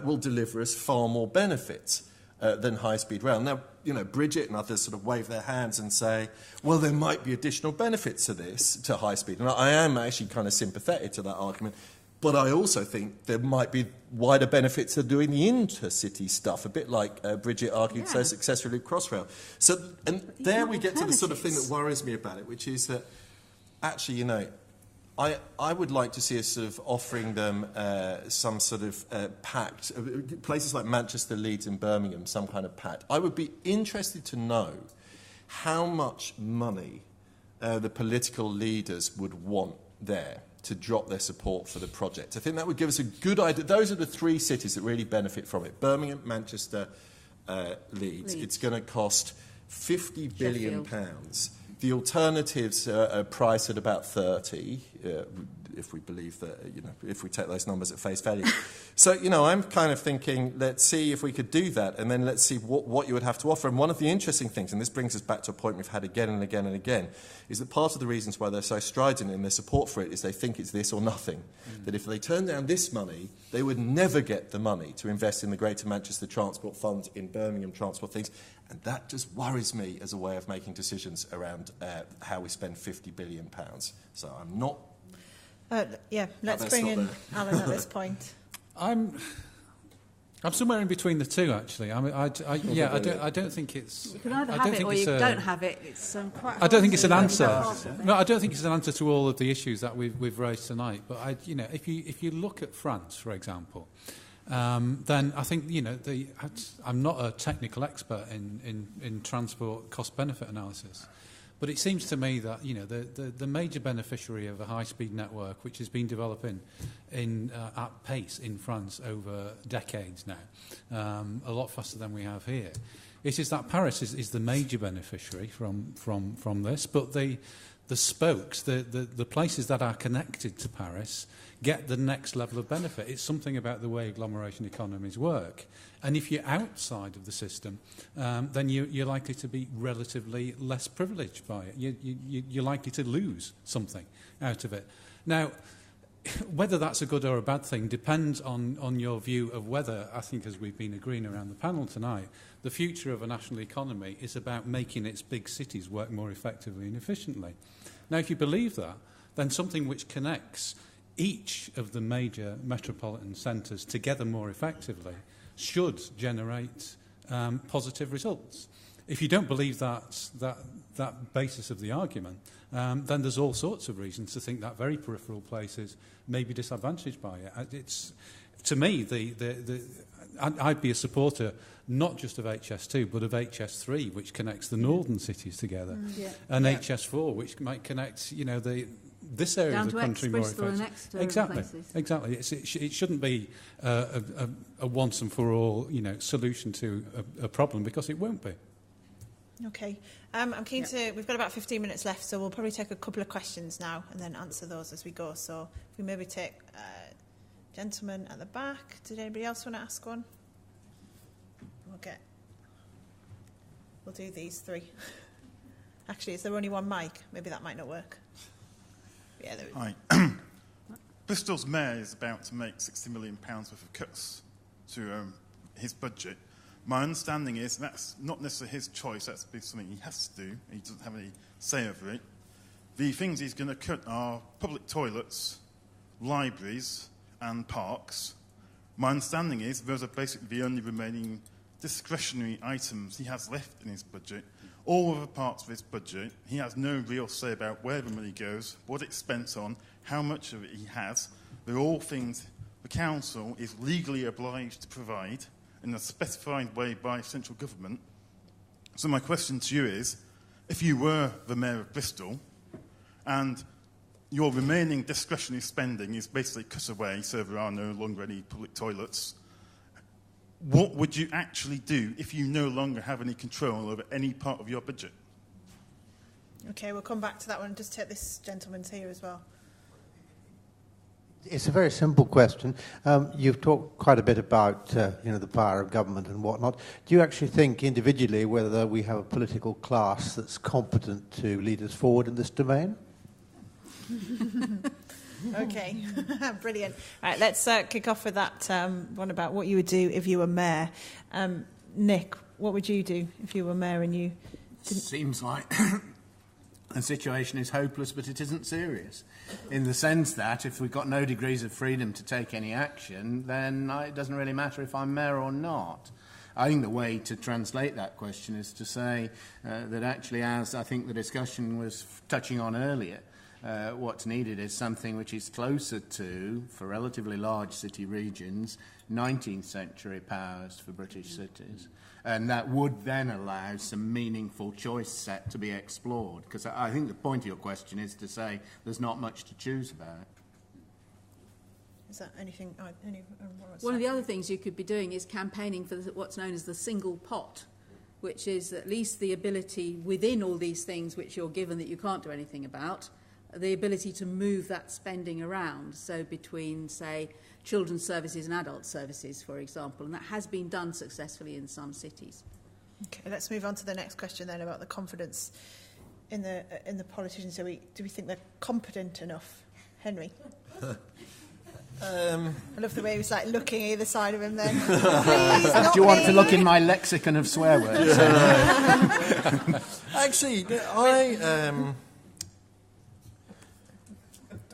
will deliver us far more benefits than high-speed rail. Now, you know, Bridget and others sort of wave their hands and say, well, there might be additional benefits to this, to high-speed. And I am actually kind of sympathetic to that argument. But I also think there might be wider benefits to doing the intercity stuff, a bit like Bridget argued so successfully with Crossrail. So, and there we get to the sort of thing that worries me about it, which is that actually, you know, I would like to see us sort of offering them some sort of pact, places like Manchester, Leeds and Birmingham, some kind of pact. I would be interested to know how much money the political leaders would want there to drop their support for the project. I think that would give us a good idea. Those are the three cities that really benefit from it. Birmingham, Manchester, Leeds. It's going to cost £50 billion. The alternatives are priced at about 30, if we believe that, you know, if we take those numbers at face value. So, you know, I'm kind of thinking, let's see if we could do that, and then let's see what you would have to offer. And one of the interesting things, and this brings us back to a point we've had again and again and again, is that part of the reasons why they're so strident in their support for it is they think it's this or nothing. That if they turn down this money, they would never get the money to invest in the Greater Manchester Transport Fund, in Birmingham transport things. And that just worries me as a way of making decisions around how we spend £50 billion. So I'm not...
let's bring in Alan at this point.
I'm somewhere in between the two, actually. I mean, I don't think it's...
You can either have it or you don't have it. It's quite.
I don't think it's an answer. No, I don't think it's an answer to all of the issues that we've raised tonight. But you know, if you look at France, for example, then I think, you know, I'm not a technical expert in transport cost-benefit analysis, but it seems to me that, you know, the major beneficiary of a high-speed network, which has been developing at pace in France over decades now, a lot faster than we have here, it is that Paris is the major beneficiary from this, but the spokes, the places that are connected to Paris, get the next level of benefit. It's something about the way agglomeration economies work. And if you're outside of the system, then you're likely to be relatively less privileged by it. You're likely to lose something out of it. Now, whether that's a good or a bad thing depends on your view of whether, I think as we've been agreeing around the panel tonight, the future of a national economy is about making its big cities work more effectively and efficiently. Now, if you believe that, then something which connects each of the major metropolitan centres together more effectively should generate positive results. If you don't believe that basis of the argument, then there's all sorts of reasons to think that very peripheral places may be disadvantaged by it. It's, to me, I'd be a supporter not just of HS2, but of HS3, which connects the northern cities together, and HS4, which might connect, you know, the this area
down
of the
to
country
Bristol
more
and
effective.
Exeter and places.
Exactly. It shouldn't be a once and for all, solution to a problem, because it won't be.
Okay. I'm keen to... We've got about 15 minutes left, so we'll probably take a couple of questions now and then answer those as we go. So if we maybe take gentleman at the back. Did anybody else want to ask one? We'll do these three. Actually, is there only one mic? Maybe that might not work. Yeah, there is.
Hi. Bristol's mayor is about to make £60 million worth of cuts to his budget. My understanding is that's not necessarily his choice, that's something he has to do. He doesn't have any say over it. The things he's going to cut are public toilets, libraries and parks. My understanding is those are basically the only remaining discretionary items he has left in his budget. All other parts of his budget, he has no real say about where the money goes, what it's spent on, how much of it he has. They're all things the council is legally obliged to provide in a specified way by central government. So my question to you is, if you were the mayor of Bristol and your remaining discretionary spending is basically cut away so there are no longer any public toilets, what would you actually do if you no longer have any control over any part of your budget?
Okay, we'll come back to that one. Just take this gentleman's here as well.
It's a very simple question. You've talked quite a bit about the power of government and whatnot. Do you actually think individually whether we have a political class that's competent to lead us forward in this domain?
Okay, brilliant. All right, let's kick off with that one about what you would do if you were mayor. Nick, what would you do if you were mayor and you didn't...
Seems like the situation is hopeless, but it isn't serious. In the sense that if we've got no degrees of freedom to take any action, then it doesn't really matter if I'm mayor or not. I think the way to translate that question is to say that actually, as I think the discussion was touching on earlier, what's needed is something which is closer to, for relatively large city regions, 19th century powers for British cities. And that would then allow some meaningful choice set to be explored. Because I think the point of your question is to say there's not much to choose about.
Is that anything?
One of the other things you could be doing is campaigning for what's known as the single pot, which is at least the ability within all these things which you're given that you can't do anything about, the ability to move that spending around, so between, say, children's services and adult services, for example, and that has been done successfully in some cities.
Okay, let's move on to the next question then about the confidence in the politicians. Do we think they're competent enough? Henry? I love the way he was like looking either side of him then. Please, not
do you want
me.
to look in my lexicon of swear words?
Actually,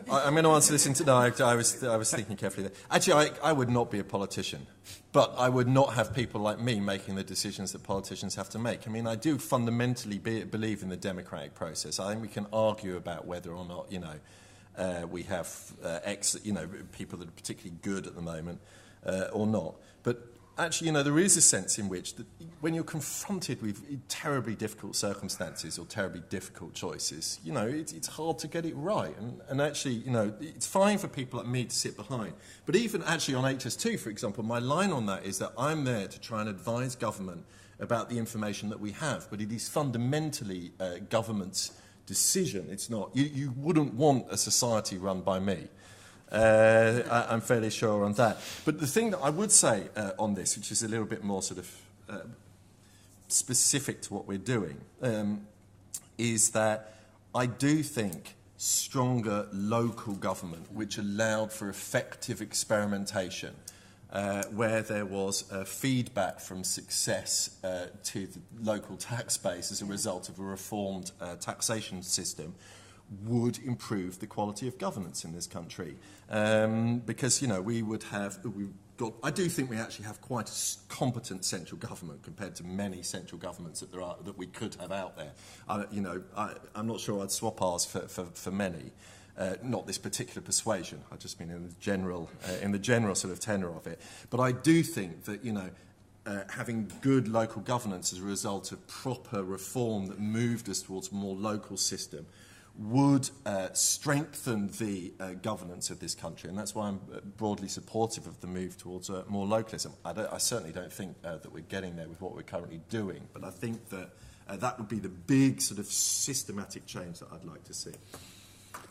I'm going to answer this into... No, I was thinking carefully there. Actually, I would not be a politician, but I would not have people like me making the decisions that politicians have to make. I mean, I do fundamentally believe in the democratic process. I think we can argue about whether or not, we have people that are particularly good at the moment or not. But actually, there is a sense in which that when you're confronted with terribly difficult circumstances or terribly difficult choices, it's hard to get it right. And actually, it's fine for people like me to sit behind. But even actually on HS2, for example, my line on that is that I'm there to try and advise government about the information that we have. But it is fundamentally government's decision. It's not. You wouldn't want a society run by me. I'm fairly sure on that. But the thing that I would say on this, which is a little bit more sort of specific to what we're doing, is that I do think stronger local government, which allowed for effective experimentation, where there was feedback from success to the local tax base as a result of a reformed taxation system, would improve the quality of governance in this country. Because, we would have... I do think we actually have quite a competent central government compared to many central governments that we could have out there. I'm not sure I'd swap ours for many. Not this particular persuasion. I just mean in the general sort of tenor of it. But I do think that having good local governance as a result of proper reform that moved us towards a more local system would strengthen the governance of this country, and that's why I'm broadly supportive of the move towards more localism. I certainly don't think that we're getting there with what we're currently doing, but I think that that would be the big sort of systematic change that I'd like to see.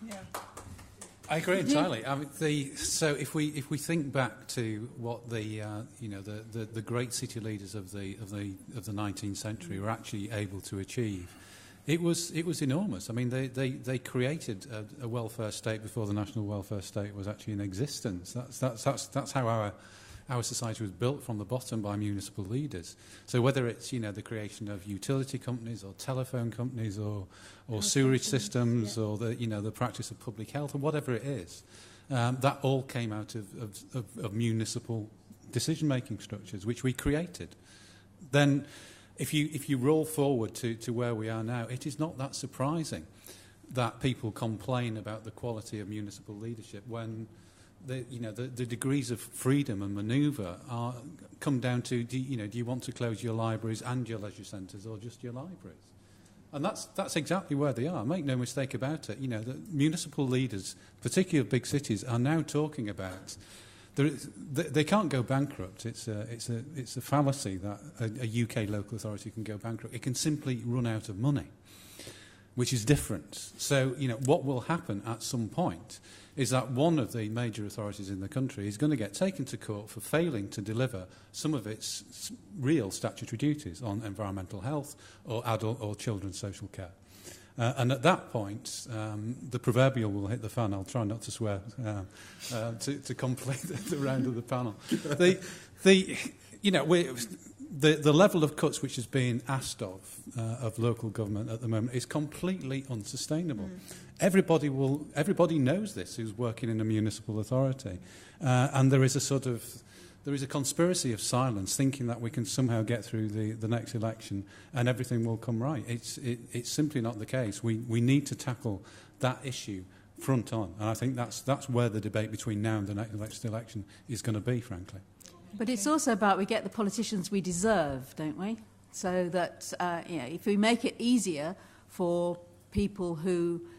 Yeah.
I agree entirely. I mean, so if we think back to what the great city leaders of the 19th century were actually able to achieve, it was enormous. I mean, they created a welfare state before the national welfare state was actually in existence. That's how our society was built from the bottom by municipal leaders. So whether it's the creation of utility companies or telephone companies or sewerage systems or the practice of public health or whatever it is, that all came out of municipal decision-making structures which we created. Then if you roll forward to where we are now, it is not that surprising that people complain about the quality of municipal leadership when the degrees of freedom and manoeuvre come down to do you want to close your libraries and your leisure centres or just your libraries? And that's exactly where they are. Make no mistake about it. The municipal leaders, particularly of big cities, are now talking about they can't go bankrupt. It's a fallacy that a UK local authority can go bankrupt. It can simply run out of money, which is different. So what will happen at some point is that one of the major authorities in the country is going to get taken to court for failing to deliver some of its real statutory duties on environmental health or adult or children's social care. And at that point, the proverbial will hit the fan. I'll try not to swear to complete the round of the panel. The level of cuts which is being asked of local government at the moment is completely unsustainable. Everybody knows this who's working in a municipal authority, and there is a conspiracy of silence, thinking that we can somehow get through the next election and everything will come right. It's simply not the case. We need to tackle that issue front on, and I think that's where the debate between now and the next election is going to be, frankly.
But it's also about we get the politicians we deserve, don't we? So that if we make it easier for people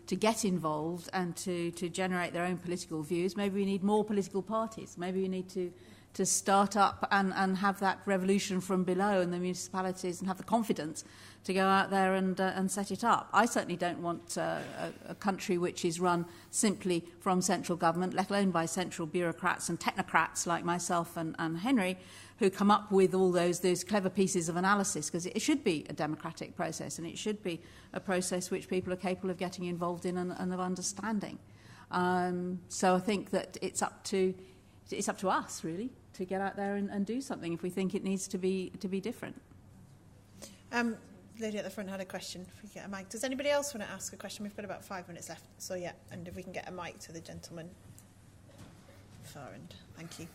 to get involved and to generate their own political views, maybe we need more political parties. Maybe we need to start up and have that revolution from below in the municipalities and have the confidence to go out there and set it up. I certainly don't want a country which is run simply from central government, let alone by central bureaucrats and technocrats like myself and Henry, who come up with all those clever pieces of analysis, because it should be a democratic process and it should be a process which people are capable of getting involved in and of understanding. So I think that it's up to us, really, to get out there and do something if we think it needs to be different.
Lady at the front had a question. If we get a mic. Does anybody else want to ask a question? We've got about 5 minutes left. So, yeah, and if we can get a mic to the gentleman far end. Thank you.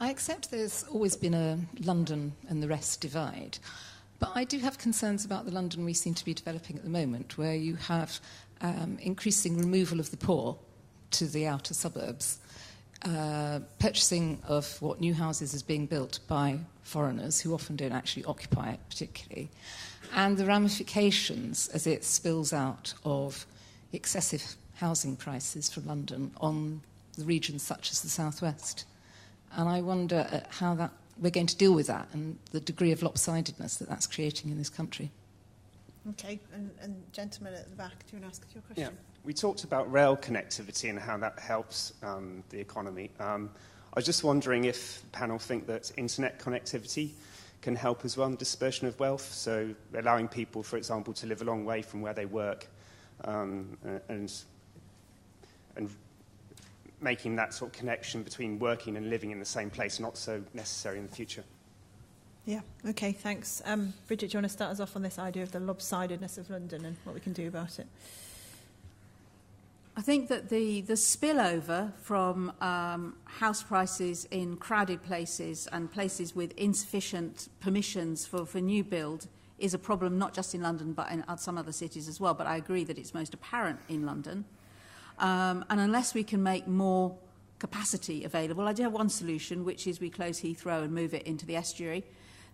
I accept there's always been a London and the rest divide, but I do have concerns about the London we seem to be developing at the moment, where you have increasing removal of the poor to the outer suburbs, purchasing of what new houses is being built by foreigners who often don't actually occupy it particularly, and the ramifications as it spills out of excessive housing prices from London on the regions such as the southwest. And I wonder how we're going to deal with that and the degree of lopsidedness that that's creating in this country.
Okay, and gentleman at the back, do you want to ask your question?
Yeah. We talked about rail connectivity and how that helps the economy. I was just wondering if the panel think that internet connectivity can help as well in the dispersion of wealth, so allowing people, for example, to live a long way from where they work and making that sort of connection between working and living in the same place not so necessary in the future.
Yeah, okay, thanks. Bridget, do you want to start us off on this idea of the lopsidedness of London and what we can do about it?
I think that the spillover from house prices in crowded places and places with insufficient permissions for new build is a problem not just in London but in some other cities as well. But I agree that it's most apparent in London. And unless we can make more capacity available, I do have one solution, which is we close Heathrow and move it into the estuary.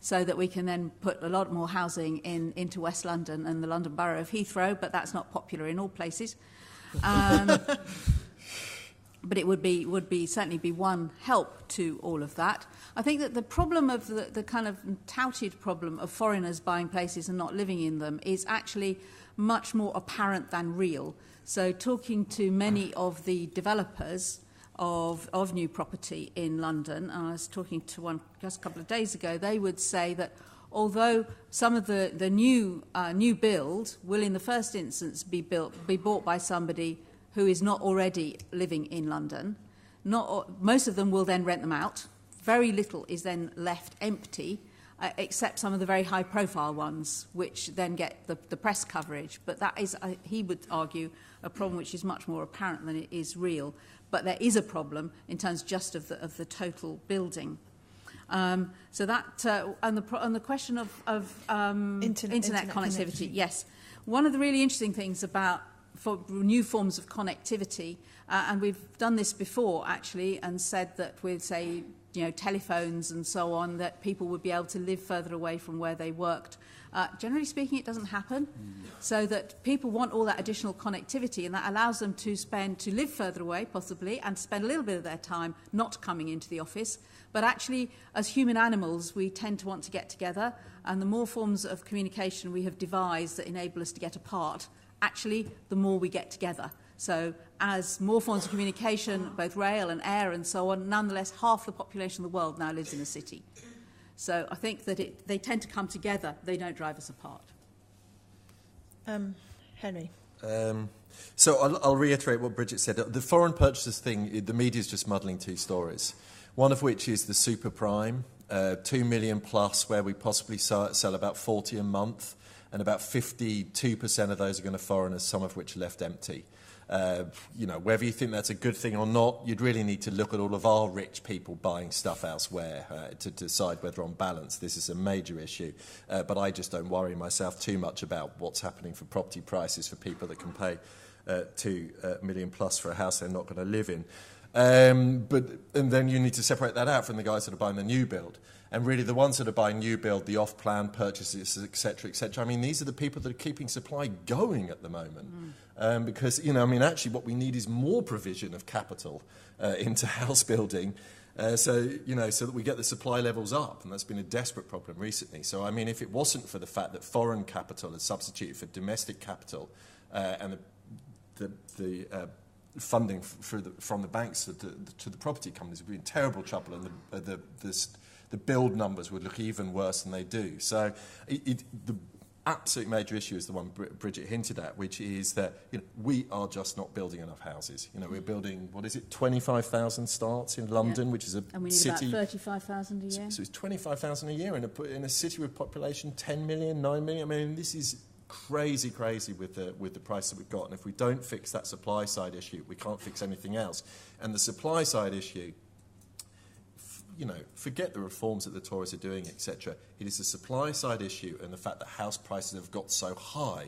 so that we can then put a lot more housing into West London and the London Borough of Heathrow, but that's not popular in all places. But it would certainly be one help to all of that. I think that the problem of the kind of touted problem of foreigners buying places and not living in them is actually much more apparent than real. So talking to many of the developers of new property in London, and I was talking to one just a couple of days ago, they would say that although some of the new build will in the first instance be bought by somebody who is not already living in London, most of them will then rent them out. Very little is then left empty, except some of the very high-profile ones, which then get the press coverage. But that is, he would argue, a problem which is much more apparent than it is real. But there is a problem in terms just of the total building. So that and the question of internet connectivity. Yes, one of the really interesting things about for new forms of connectivity, and we've done this before actually, and said that with say telephones and so on, that people would be able to live further away from where they worked. Generally speaking, it doesn't happen. So that people want all that additional connectivity, and that allows them to live further away, possibly, and to spend a little bit of their time not coming into the office. But actually, as human animals, we tend to want to get together, and the more forms of communication we have devised that enable us to get apart, actually, the more we get together. So as more forms of communication, both rail and air and so on, nonetheless, half the population of the world now lives in a city. So I think that they tend to come together. They don't drive us apart.
Henry.
So I'll reiterate what Bridget said. The foreign purchasers thing, the media's just muddling two stories. One of which is the super prime, 2 million plus, where we possibly sell about 40 a month, and about 52% of those are going to foreigners, some of which are left empty. Whether you think that's a good thing or not, you'd really need to look at all of our rich people buying stuff elsewhere to decide whether on balance this is a major issue. But I just don't worry myself too much about what's happening for property prices for people that can pay 2 million plus for a house they're not going to live in. And then you need to separate that out from the guys that are buying the new build. And really the ones that are buying new build, the off-plan purchases, etc., etc., I mean, these are the people that are keeping supply going at the moment. Because, actually what we need is more provision of capital into house building so that we get the supply levels up. And that's been a desperate problem recently. So, if it wasn't for the fact that foreign capital is substituted for domestic capital and the funding from the banks to the property companies would be in terrible trouble, and the build numbers would look even worse than they do. So the absolute major issue is the one Bridget hinted at, which is that we are just not building enough houses. We're building, 25,000 starts in London, which is a city.
And we need about 35,000 a year.
So it's 25,000 a year in a city with population 10 million, 9 million. This is crazy with the price that we've got. And if we don't fix that supply side issue, we can't fix anything else. And the supply side issue, forget the reforms that the Tories are doing, etc. It is the supply side issue and the fact that house prices have got so high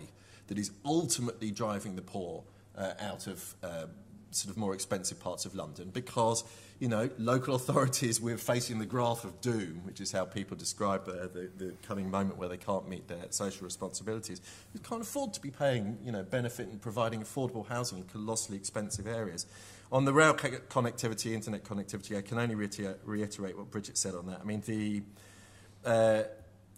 that is ultimately driving the poor out of sort of more expensive parts of London, because local authorities, we're facing the graph of doom, which is how people describe the coming moment where they can't meet their social responsibilities. We can't afford to be paying benefit and providing affordable housing in colossally expensive areas. On the rail connectivity, internet connectivity, I can only reiterate what Bridget said on that.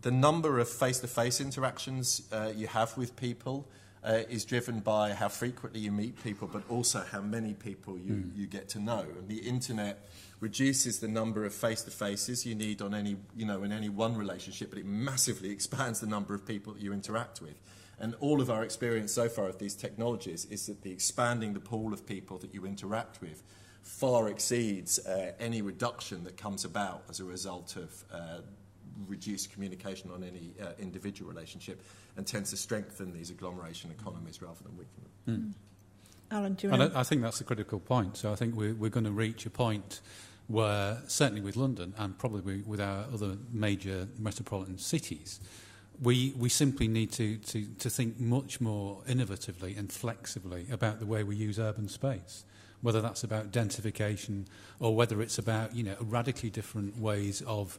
The number of face-to-face interactions you have with people is driven by how frequently you meet people, but also how many people you get to know. And the internet reduces the number of face-to-faces you need on any, in any one relationship, but it massively expands the number of people that you interact with. And all of our experience so far of these technologies is that expanding the pool of people that you interact with far exceeds any reduction that comes about as a result of reduced communication on any individual relationship, and tends to strengthen these agglomeration economies rather than weaken them.
Alan, do you want
I think that's a critical point. So I think we're going to reach a point where, certainly with London and probably with our other major metropolitan cities, we simply need to think much more innovatively and flexibly about the way we use urban space, whether that's about densification or whether it's about radically different ways of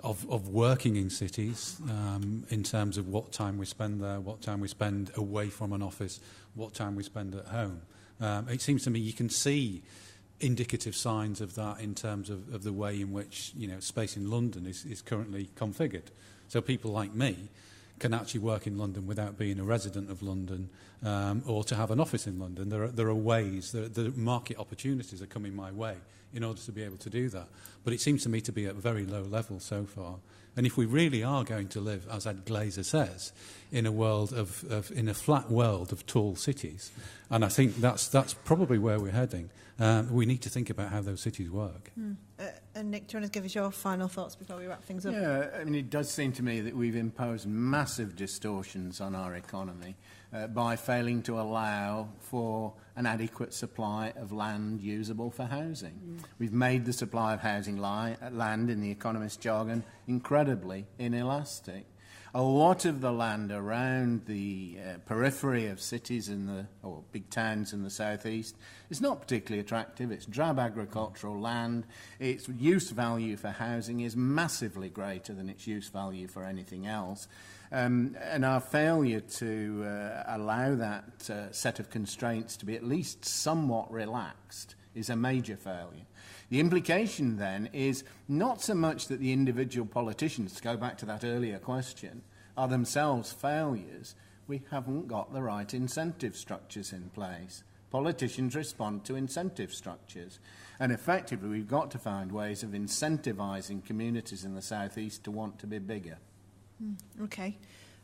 of working in cities in terms of what time we spend there, what time we spend away from an office, what time we spend at home. It seems to me you can see indicative signs of that in terms of the way in which space in London is currently configured. So people like me can actually work in London without being a resident of London or to have an office in London. There are ways, the market opportunities are coming my way in order to be able to do that. But it seems to me to be at a very low level so far. And if we really are going to live, as Ed Glazer says, in a world in a flat world of tall cities, and I think that's probably where we're heading, we need to think about how those cities work.
And Nick, do you want to give us your final thoughts before we wrap things up?
Yeah, I mean, it does seem to me that we've imposed massive distortions on our economy by failing to allow for an adequate supply of land usable for housing. We've made the supply of housing land, in the economist jargon, incredibly inelastic. A lot of the land around the periphery of cities or big towns in the southeast is not particularly attractive. It's drab agricultural land. Its use value for housing is massively greater than its use value for anything else. And our failure to allow that set of constraints to be at least somewhat relaxed is a major failure. The implication then is not so much that the individual politicians, to go back to that earlier question, are themselves failures. We haven't got the right incentive structures in place. Politicians respond to incentive structures. And effectively, we've got to find ways of incentivising communities in the southeast to want to be bigger.
Okay.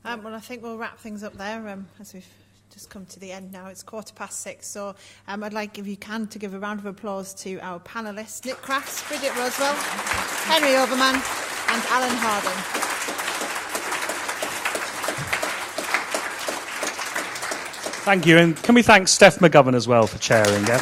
Well, I think we'll wrap things up there as we've just come to the end now. It's 6:15, so I'd like, if you can, to give a round of applause to our panellists, Nick Crafts, Bridget Rosewell, Henry Overman and Alan Harding.
Thank you, and can we thank Steph McGovern as well for chairing it?